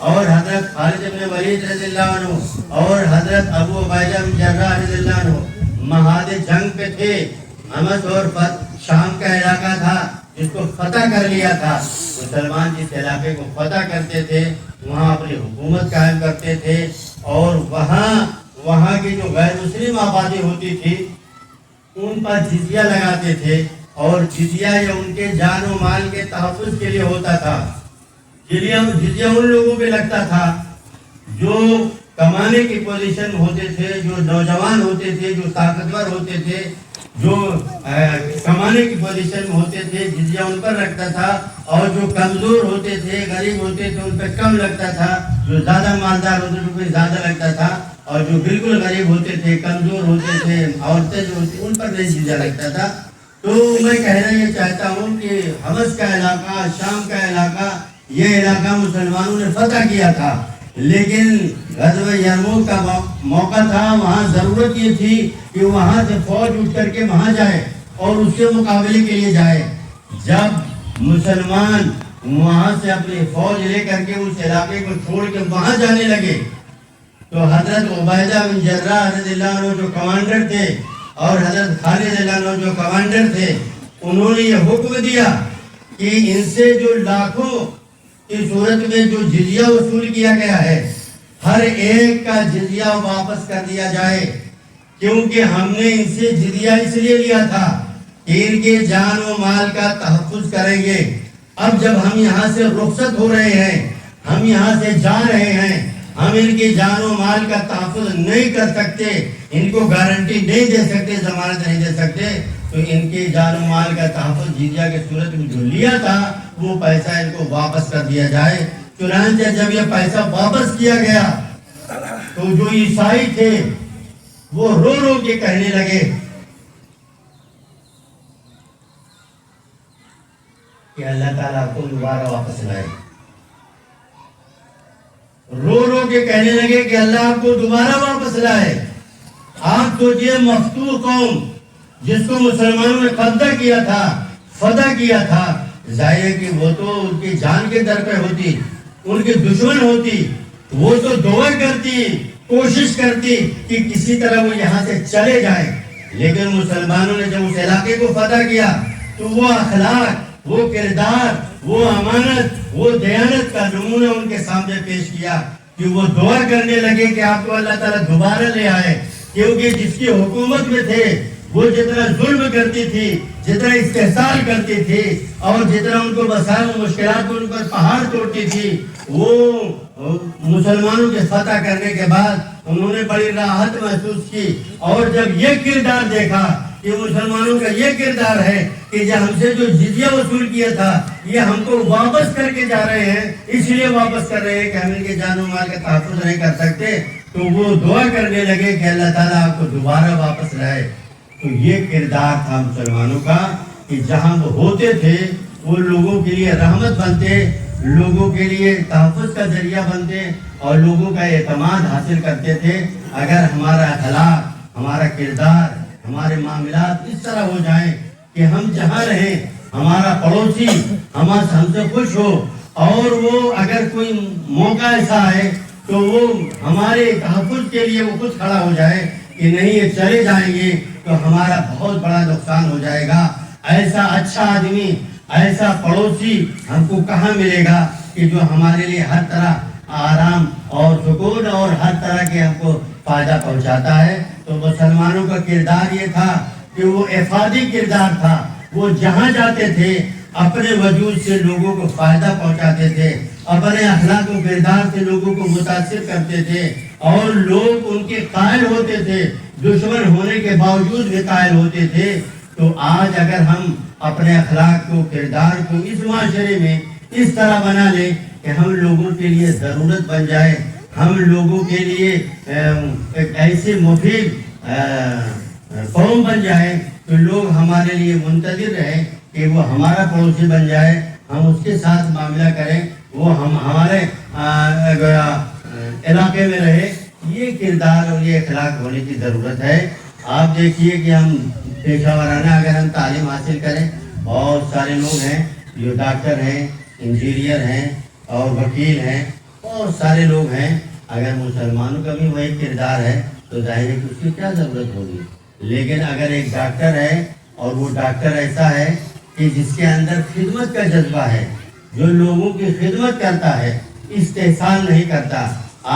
اور حضرت خالد بن ولید رضی اللہ عنہ اور حضرت ابو عبیدہ بن جراح رضی اللہ عنہ مہاد جنگ پہ تھے. حمص اور شام کا علاقہ تھا جس کو فتح کر لیا تھا. مسلمان جس علاقے کو فتح کرتے تھے وہاں اپنی حکومت قائم کرتے تھے اور وہاں کی جو غیر مسلم آبادی ہوتی تھی ان پر جزیہ لگاتے تھے. اور جزیہ یا ان کے جان و مال کے تحفظ کے لیے ہوتا تھا. جزیہ ان لوگوں پہ لگتا تھا جو کمانے کی پوزیشن ہوتے تھے, جو نوجوان ہوتے تھے, جو طاقتور ہوتے تھے, جو کمانے کی پوزیشن میں ہوتے تھے, جزیہ ان پر لگتا تھا. اور جو کمزور ہوتے تھے, غریب ہوتے تھے, ان پہ کم لگتا تھا. جو زیادہ مالدار ہوتے تھے ان پہ زیادہ لگتا تھا. اور جو بالکل غریب ہوتے تھے, کمزور ہوتے تھے, عورتیں جو ہوتی ان پر نہیں جزیہ لگتا تھا. تو میں کہنا یہ چاہتا ہوں کہ حمص کا علاقہ, شام کا علاقہ, یہ علاقہ مسلمانوں نے فتح کیا تھا. لیکن غزوہ یرموک کا موقع تھا, وہاں ضرورت یہ تھی کہ وہاں سے فوج اٹھ کر کے وہاں جائے اور اس کے مقابلے کے لیے جائے. جب مسلمان وہاں سے اپنی فوج لے کر کے اس علاقے کو چھوڑ کے وہاں جانے لگے تو حضرت عبیدہ بن جراح رضی اللہ عنہ جو کمانڈر تھے اور حضرت خالد رضی اللہ عنہ جو کمانڈر تھے, انہوں نے یہ حکم دیا کہ ان سے جو لاکھوں کی صورت میں جو جزیہ وصول کیا گیا ہے ہر ایک کا جزیہ واپس کر دیا جائے, کیونکہ ہم نے ان سے جزیہ اس لیے لیا تھا کہ ان کے جان و مال کا تحفظ کریں گے. اب جب ہم یہاں سے رخصت ہو رہے ہیں, ہم یہاں سے جا رہے ہیں, ہم ان کے جان و مال کا تحفظ نہیں کر سکتے, ان کو گارنٹی نہیں دے سکتے, ضمانت نہیں دے سکتے, تو ان کے جان و مال کا تحفظ جزیہ کے صورت میں جو لیا تھا وہ پیسہ ان کو واپس کر دیا جائے. چنانچہ جب یہ پیسہ واپس کیا گیا تو جو عیسائی تھے وہ رو رو کے کہنے لگے کہ اللہ تعالیٰ کو دوبارہ واپس لائے. رو رو کے کہنے لگے کہ اللہ آپ کو دوبارہ واپس لائے. آپ سوچئے, مفتوح قوم جس کو مسلمانوں نے قبضہ کیا تھا, فتح کیا تھا, ظاہر ہے کہ وہ تو ان کی جان کے در پہ ہوتی, ان کے دشمن ہوتی, وہ تو دعا کرتی, کوشش کرتی کہ کسی طرح وہ یہاں سے چلے جائیں. لیکن مسلمانوں نے جب اس علاقے کو فتح کیا تو وہ اخلاق, وہ کردار, وہ امانت, وہ دیانت کا نمونہ ان کے سامنے پیش کیا کہ وہ دعا کرنے لگے کہ آپ کو اللہ تعالیٰ دوبارہ لے آئے, کیونکہ جس کی حکومت میں تھے وہ جتنا ظلم کرتی تھی، جتنا استحصال کرتی تھی، اور جتنا ان کو مسائل و مشکلات ان پر پہاڑ توڑتی تھی، وہ مسلمانوں کے فتح کرنے کے بعد انہوں نے بڑی راحت محسوس کی۔ اور جب یہ کردار دیکھا کہ مسلمانوں کا یہ کردار ہے کہ جو ہم سے جو جزیہ وصول کیا تھا یہ ہم کو واپس کر کے جا رہے ہیں، اس لیے واپس کر رہے ہیں کہ ہم ان کے جان و مال کا تحفظ نہیں کر سکتے، تو وہ دعا کرنے لگے کہ اللہ تعالیٰ آپ کو دوبارہ واپس لائے۔ تو یہ کردار تھا مسلمانوں کا کہ جہاں وہ ہوتے تھے وہ لوگوں کے لیے رحمت بنتے، لوگوں کے لیے تحفظ کا ذریعہ بنتے اور لوگوں کا اعتماد حاصل کرتے تھے۔ اگر ہمارا اخلاق، ہمارا کردار، ہمارے معاملات اس طرح ہو جائیں کہ ہم جہاں رہیں ہمارا پڑوسی ہم سے خوش ہو، اور وہ اگر کوئی موقع ایسا ہے تو وہ ہمارے تحفظ کے لیے وہ خود کھڑا ہو جائے کہ نہیں یہ چلے جائیں گے تو ہمارا بہت بڑا نقصان ہو جائے گا۔ ایسا اچھا آدمی، ایسا پڑوسی ہم کو کہاں ملے گا کہ جو ہمارے لیے ہر طرح آرام اور سکون اور ہر طرح کے ہم کو فائدہ پہنچاتا ہے۔ تو مسلمانوں کا کردار یہ تھا کہ وہ افادی کردار تھا، وہ جہاں جاتے تھے اپنے وجود سے لوگوں کو فائدہ پہنچاتے تھے، اپنے اخلاق و کردار سے لوگوں کو متاثر کرتے تھے، اور لوگ ان کے قائل ہوتے تھے، دشمن ہونے کے باوجود بھی قائل ہوتے تھے۔ تو آج اگر ہم اپنے اخلاق کو، کردار کو اس معاشرے میں اس طرح بنا لیں کہ ہم لوگوں کے لیے ضرورت بن جائے، ہم لوگوں کے لیے ایک ایسے مفید قوم بن جائے تو لوگ ہمارے لیے منتظر رہیں کہ وہ ہمارا پڑوسی بن جائے، ہم اس کے ساتھ معاملہ کریں، وہ ہمارے علاقے میں رہے۔ یہ کردار اور یہ اخلاق ہونے کی ضرورت ہے۔ آپ دیکھیے کہ ہم پیشہ ورانہ اگر ہم تعلیم حاصل کریں، بہت سارے لوگ ہیں جو ڈاکٹر ہیں، انجینئر ہیں اور وکیل ہیں، بہت سارے لوگ ہیں۔ اگر مسلمانوں کا بھی وہی کردار ہے تو ظاہر ہے کہ اس کی کیا ضرورت ہوگی۔ لیکن اگر ایک ڈاکٹر ہے اور وہ ڈاکٹر ایسا ہے کہ جس کے اندر خدمت کا جذبہ ہے، جو لوگوں کی خدمت کرتا ہے، استحصال نہیں کرتا۔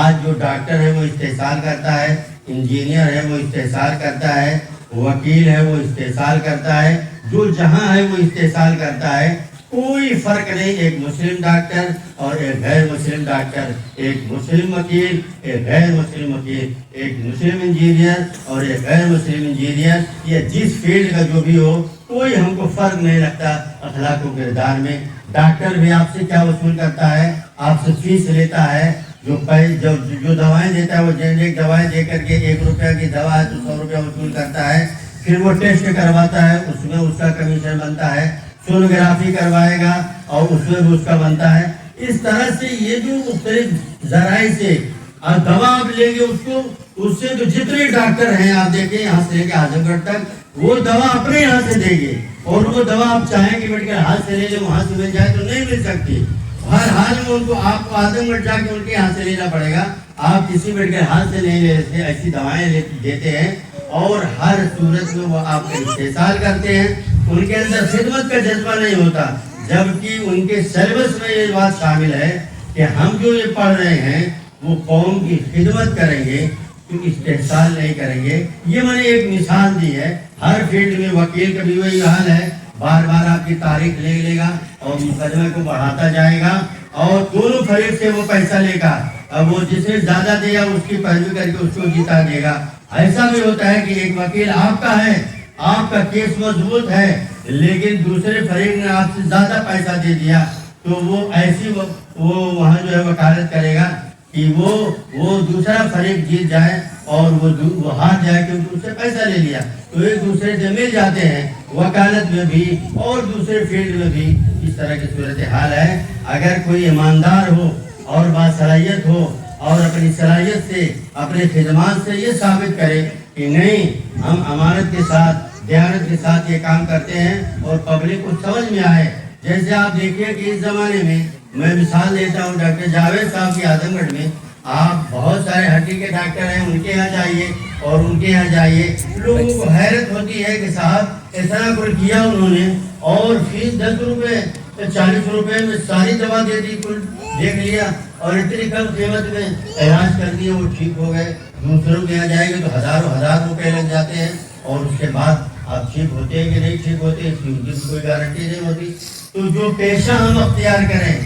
آج جو ڈاکٹر ہے وہ استحصال کرتا ہے، انجینئر ہے وہ استحصال کرتا ہے، وکیل ہے وہ استحصال کرتا ہے، جو جہاں ہے وہ استحصال کرتا ہے۔ کوئی فرق نہیں ایک مسلم ڈاکٹر اور ایک غیر مسلم ڈاکٹر، ایک مسلم وکیل، ایک غیر مسلم وکیل، ایک مسلم انجینئر اور ایک غیر مسلم انجینئر، یا جس فیلڈ کا جو بھی ہو، کوئی ہم کو فرق نہیں لگتا اخلاق و کردار میں۔ ڈاکٹر بھی آپ سے کیا وصول کرتا ہے؟ آپ سے فیس لیتا ہے، جو دوائیں دیتا ہے وہ جنرک دوائیں دے کر کے 1 روپیہ کی دوا ہے تو 100 روپیہ وصول کرتا ہے، پھر وہ ٹیسٹ کرواتا ہے، اس میں اس کا کمیشن بنتا ہے، سونوگرافی کروائے گا اور اس میں بھی اس کا بنتا ہے۔ اس طرح سے یہ جو مختلف ذرائع سے دوا آپ لیں گے اس سے تو جتنے ڈاکٹر ہیں آپ دیکھیں یہاں سے لے کے اعظم گڑھ تک، وہ دوا اپنے یہاں سے دیں گے، اور وہ دوا آپ چاہیں کہ میڈیکل ہاتھ سے لے لیں وہاں سے مل جائے تو نہیں مل سکتی۔ ہر حال میں ان کو آپ کو اعظم گڑھ جا کے ان کے ہاتھ سے لینا پڑے گا، آپ کسی میڈیکل ہاتھ سے نہیں لے لیتے، ایسی دوائیں دیتے ہیں، اور ہر صورت میں وہ آپ کا استحصال کرتے ہیں۔ ان کے اندر خدمت کا جذبہ نہیں ہوتا، جبکہ ان کے سلیبس میں یہ بات شامل ہے کہ ہم جو یہ پڑھ رہے ہیں وہ قوم کی خدمت کریں گے تو استحصال نہیں کریں گے۔ یہ میں نے ایک مثال دی ہے، ہر فیلڈ میں وکیل کا بھی وہی حال ہے، بار بار آپ کی تاریخ لے لے گا اور مقدمے کو بڑھاتا جائے گا، اور دونوں فریق سے وہ پیسہ لے گا، اب وہ جس نے زیادہ دیا اس کی پیروی کر کے اس کو جیتا دے گا۔ ایسا بھی ہوتا ہے کہ ایک وکیل آپ کا ہے، آپ کا کیس مضبوط ہے، لیکن دوسرے فریق نے آپ سے زیادہ پیسہ دے دیا، تو وہ ایسی وہ وہاں جو ہے وکالت کرے گا کہ وہ دوسرا فریق جیت جائے اور وہ ہار جائے کیونکہ اس سے پیسہ لے لیا۔ تو ایک دوسرے سے مل جاتے ہیں وکالت میں بھی اور دوسرے فیلڈ میں بھی، اس طرح کی صورتحال ہے۔ اگر کوئی ایماندار ہو اور باصلاحیت ہو اور اپنی صلاحیت سے، اپنے خدمات سے یہ ثابت کرے کہ نہیں ہم امانت کے ساتھ، دیانت کے ساتھ یہ کام کرتے ہیں اور پبلک کو سمجھ میں آئے۔ جیسے آپ دیکھیے کہ اس زمانے میں میں مثال دیتا ہوں ڈاکٹر جاوید صاحب کی اعظم گڑھ میں، آپ بہت سارے ہڈی کے ڈاکٹر ہیں، ان کے یہاں جائیے اور ان کے یہاں جائیے، لوگوں کو حیرت ہوتی ہے کہ صاحب اتنا کچھ کیا انہوں نے اور فیس 10 روپے 40 روپے میں ساری دوا دے دی، کل دیکھ لیا اور اتنی کم قیمت میں علاج کر دیا، وہ ٹھیک ہو گئے۔ دوسروں کے یہاں جائیں گے تو ہزار روپے لگ جاتے ہیں۔ اور اس کے بعد آپ ٹھیک ہوتے ہیں کہ نہیں ٹھیک ہوتے اس کی کوئی گارنٹی نہیں ہوتی. تو جو پیشہ ہم اختیار کریں،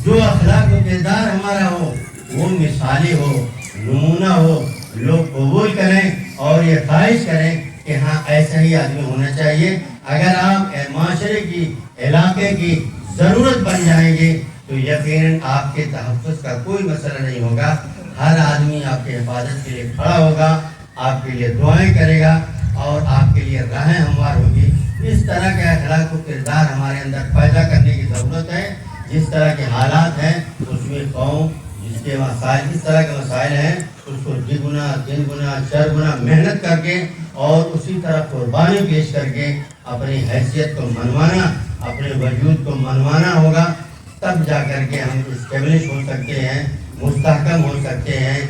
جو اخلاق و کردار ہمارا ہو وہ مثالی ہو، نمونہ ہو، لوگ قبول کریں اور یہ خواہش کریں کہ ہاں ایسا ہی آدمی ہونا چاہیے. اگر آپ معاشرے کی، علاقے کی ضرورت بن جائیں گے تو یقیناً آپ کے تحفظ کا کوئی مسئلہ نہیں ہوگا. ہر آدمی آپ کی حفاظت کے لیے کھڑا ہوگا، آپ کے لیے دعائیں کرے گا اور آپ کے لیے راہیں ہموار ہوگی. اس طرح کے اخلاق و کردار ہمارے اندر پیدا کرنے کی ضرورت ہے. جس طرح کے حالات ہیں اس میں قوم جس کے مسائل، جس طرح کے مسائل ہیں اس کو دگنا تین گنا چار گنا محنت کر کے اور اسی طرح قربانی پیش کر کے اپنی حیثیت کو منوانا، اپنے وجود کو منوانا ہوگا. تب جا کر کے ہم اسٹیبلش ہو سکتے ہیں، مستحکم ہو سکتے ہیں،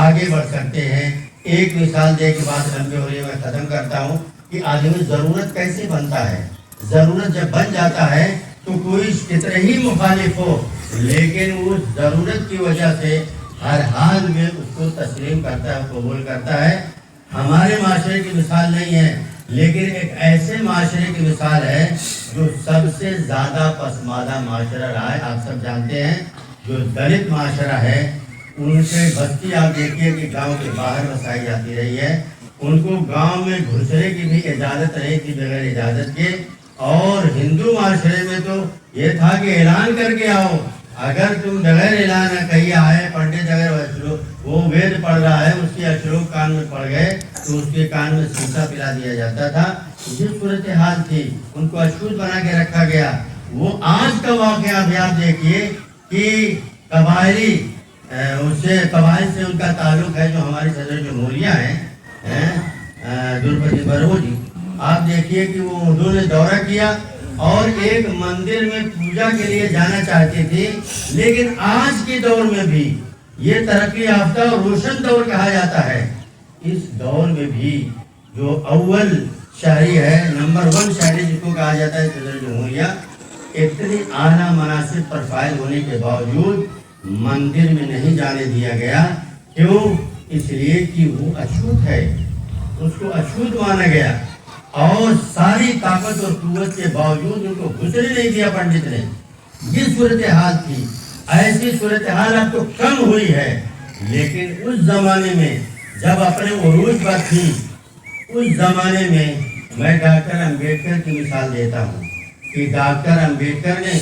آگے بڑھ سکتے ہیں. ایک مثال دے کے بات لمبی ہو رہی ہے، میں ختم کرتا ہوں کہ آدمی ضرورت کیسے بنتا ہے. ضرورت جب بن جاتا ہے تو کوئی کتنے ہی مخالف ہو لیکن اس ضرورت کی وجہ سے ہر حال میں اس کو تسلیم کرتا ہے، قبول کرتا ہے. ہمارے معاشرے کی مثال نہیں ہے لیکن ایک ایسے معاشرے کی مثال ہے جو سب سے زیادہ پسماندہ معاشرہ رہا ہے. آپ سب جانتے ہیں جو دلت معاشرہ ہے ان سے بستی آپ دیکھیے کہ گاؤں کے باہر بسائی جاتی رہی ہے. ان کو گاؤں میں گھسنے کی بھی اجازت نہیں تھی بغیر اجازت کے. اور ہندو معاشرے میں تو یہ تھا کہ اعلان کر کے آؤ. اگر تم بغیر اعلان کہیں آئے، پنڈت اگر وہ وید پڑھ رہا ہے اس کے اشلوک کان میں پڑ گئے تو اس کے کان میں سیسا پلا دیا جاتا تھا. یہ صورتحال تھی، ان کو اشوت بنا کے رکھا گیا. وہ آج کا واقعہ بھی آپ دیکھیے کہ قبائلی قبائل سے ان کا تعلق ہے. جو ہماری صدر جمہوریہ ہیں درپتی برو جی، آپ دیکھیے کہ وہ انہوں نے دورہ کیا اور ایک مندر میں پوجا کے لیے جانا چاہتی تھی. لیکن آج کے دور میں بھی یہ ترقی یافتہ اور روشن دور کہا جاتا ہے. اس دور میں بھی جو اول شہری ہے، نمبر 1 شہری جس کو کہا جاتا ہے صدر جمہوریہ، اتنی اعلیٰ مناصب پر فائز ہونے کے باوجود مندر میں نہیں جانے دیا گیا. کیوں؟ اس لیے کہ وہ اچھوت ہے، اس کو اچھوت مانا گیا اور ساری طاقت اور قوت کے باوجود ان کو گھسنے نہیں دیا پنڈت نے. یہ صورتحال تھی. ایسی صورتحال اب تو کم ہوئی ہے لیکن اس زمانے میں جب اپنے عروج پر تھی، اس زمانے میں ڈاکٹر امبیڈکر کی مثال دیتا ہوں کہ ڈاکٹر امبیڈکر نے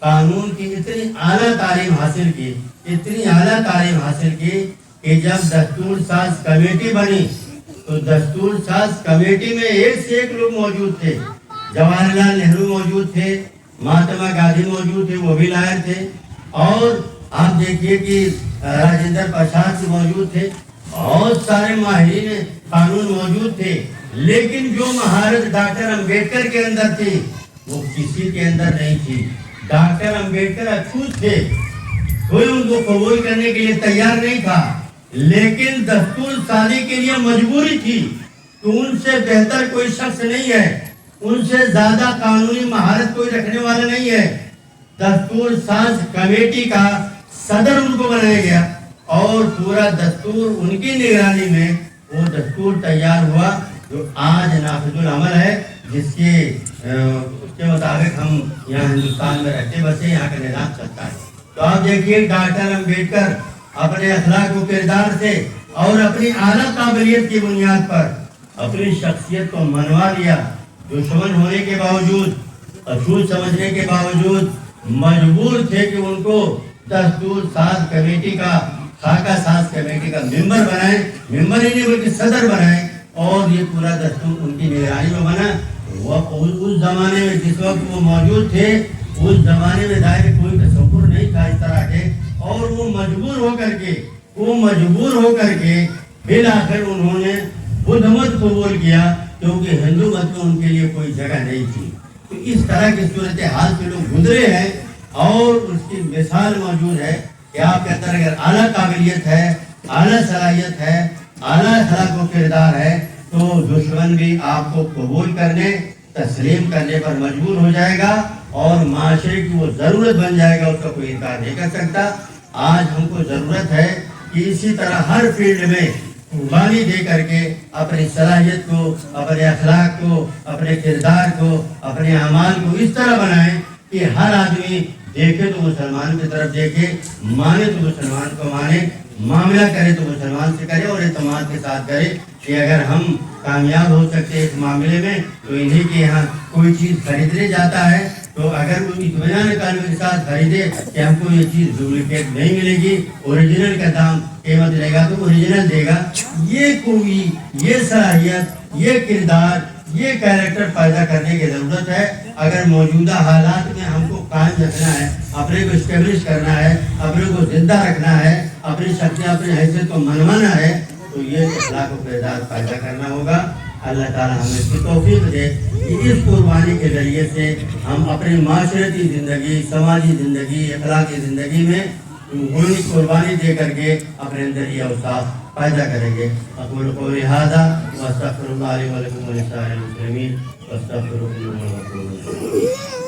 قانون کی اتنی اعلیٰ تعلیم حاصل کی، اتنی اعلیٰ تعلیم حاصل کی کہ جب دستور ساز کمیٹی بنی تو دستور ساز کمیٹی میں ایک سے ایک لوگ موجود تھے. جواہر لال نہرو موجود تھے، مہاتما گاندھی موجود تھے، وہ بھی لائر تھے. اور آپ دیکھیے کہ راجندر پرساد سے موجود تھے، بہت سارے ماہرین قانون موجود تھے. لیکن جو مہارت ڈاکٹر امبیڈکر کے اندر تھی وہ کسی کے اندر نہیں تھی. ڈاکٹر امبیڈکر اچھوت تھے، کوئی ان کو قبول کرنے کے لیے تیار نہیں تھا لیکن دستور سازی کے لیے مجبوری تھی. تو ان سے بہتر کوئی شخص نہیں ہے، ان سے زیادہ قانونی مہارت کوئی رکھنے والا نہیں ہے. دستور ساز کمیٹی کا صدر ان کو بنایا گیا اور پورا دستور ان کی نگرانی میں وہ دستور تیار ہوا جو آج نافذ العمل ہے، جس کے مطابق ہم یہاں ہندوستان میں رہتے بسے یہاں کا نظام چلتا ہے. تو آپ دیکھیے ڈاکٹر امبیڈکر اپنے اخلاق و کردار سے اور اپنی اعلیٰ قابلیت کی بنیاد پر اپنی شخصیت کو منوا لیا. دشمن ہونے کے باوجود، اچھوت سمجھنے کے باوجود مجبور تھے کہ ان کو دستور ساز کمیٹی کا، خاکہ ساز کمیٹی کا ممبر بنائیں. ممبر ہی نہیں بلکہ صدر بنائیں اور یہ پورا دستور ان کی نگرانی میں بنا. وہ اس زمانے میں جس وقت وہ موجود تھے اس زمانے میں ظاہر کوئی تصور نہیں تھا اس طرح کے. اور وہ مجبور ہو کر کے بالآخر انہوں نے بدھ مت قبول کیا کیونکہ ہندو مت میں ان کے لیے کوئی جگہ نہیں تھی. تو اس طرح کی صورتحال سے لوگ گزرے ہیں اور اس کی مثال موجود ہے کہ آپ کے اندر اگر اعلیٰ قابلیت ہے، اعلیٰ صلاحیت ہے، اعلیٰ اخلاق و کردار ہے تو دشمن بھی آپ کو قبول کرنے، تسلیم کرنے پر مجبور ہو جائے گا اور معاشرے کی وہ ضرورت بن جائے گا، اس کا کوئی انکار نہیں کر سکتا. آج ہم کو ضرورت ہے کہ اسی طرح ہر فیلڈ میں قربانی دے کر کے اپنی صلاحیت کو، اپنے اخلاق کو، اپنے کردار کو، اپنے اعمال کو اس طرح بنائیں کہ ہر آدمی دیکھے تو مسلمان کی طرف دیکھے، مانے تو مسلمان کو مانے، معاملہ کرے تو مسلمان سے کرے اور اعتماد کے ساتھ کرے کہ اگر ہم کامیاب ہو سکتے اس معاملے میں تو انہیں کے یہاں کوئی چیز خریدنے جاتا ہے تو اگر وہ اطمینان قلب کے ساتھ خریدے کہ ہم کو یہ چیز ڈپلیکیٹ نہیں ملے گی، اوریجنل کا دام قیمت لے گا تو اوریجنل دے گا، یہ کوئی یہ صلاحیت، یہ کردار، یہ کیریکٹر پیدا کرنے کی ضرورت ہے۔ اگر موجودہ حالات میں ہم کو قائم رکھنا ہے، اپنے کو اسٹیبلش کرنا ہے، اپنے کو زندہ رکھنا ہے، اپنی شخصیت، اپنی حیثیت کو منوانا ہے تو یہ اخلاق و کردار پیدا کرنا ہوگا۔ اللہ تعالیٰ ہمیں اس کی توفیق دے کہ اس قربانی کے ذریعے سے ہم اپنی معاشرتی زندگی، سماجی زندگی، اخلاقی زندگی میں وہی قربانی دے کر کے اپنے اندر یہ اوصاف پیدا کریں گے۔ اقول قولی ھذا واستغفر اللہ لی ولکم ولسائر المسلمین واستغفروہ انہ هو الغفور الرحیم۔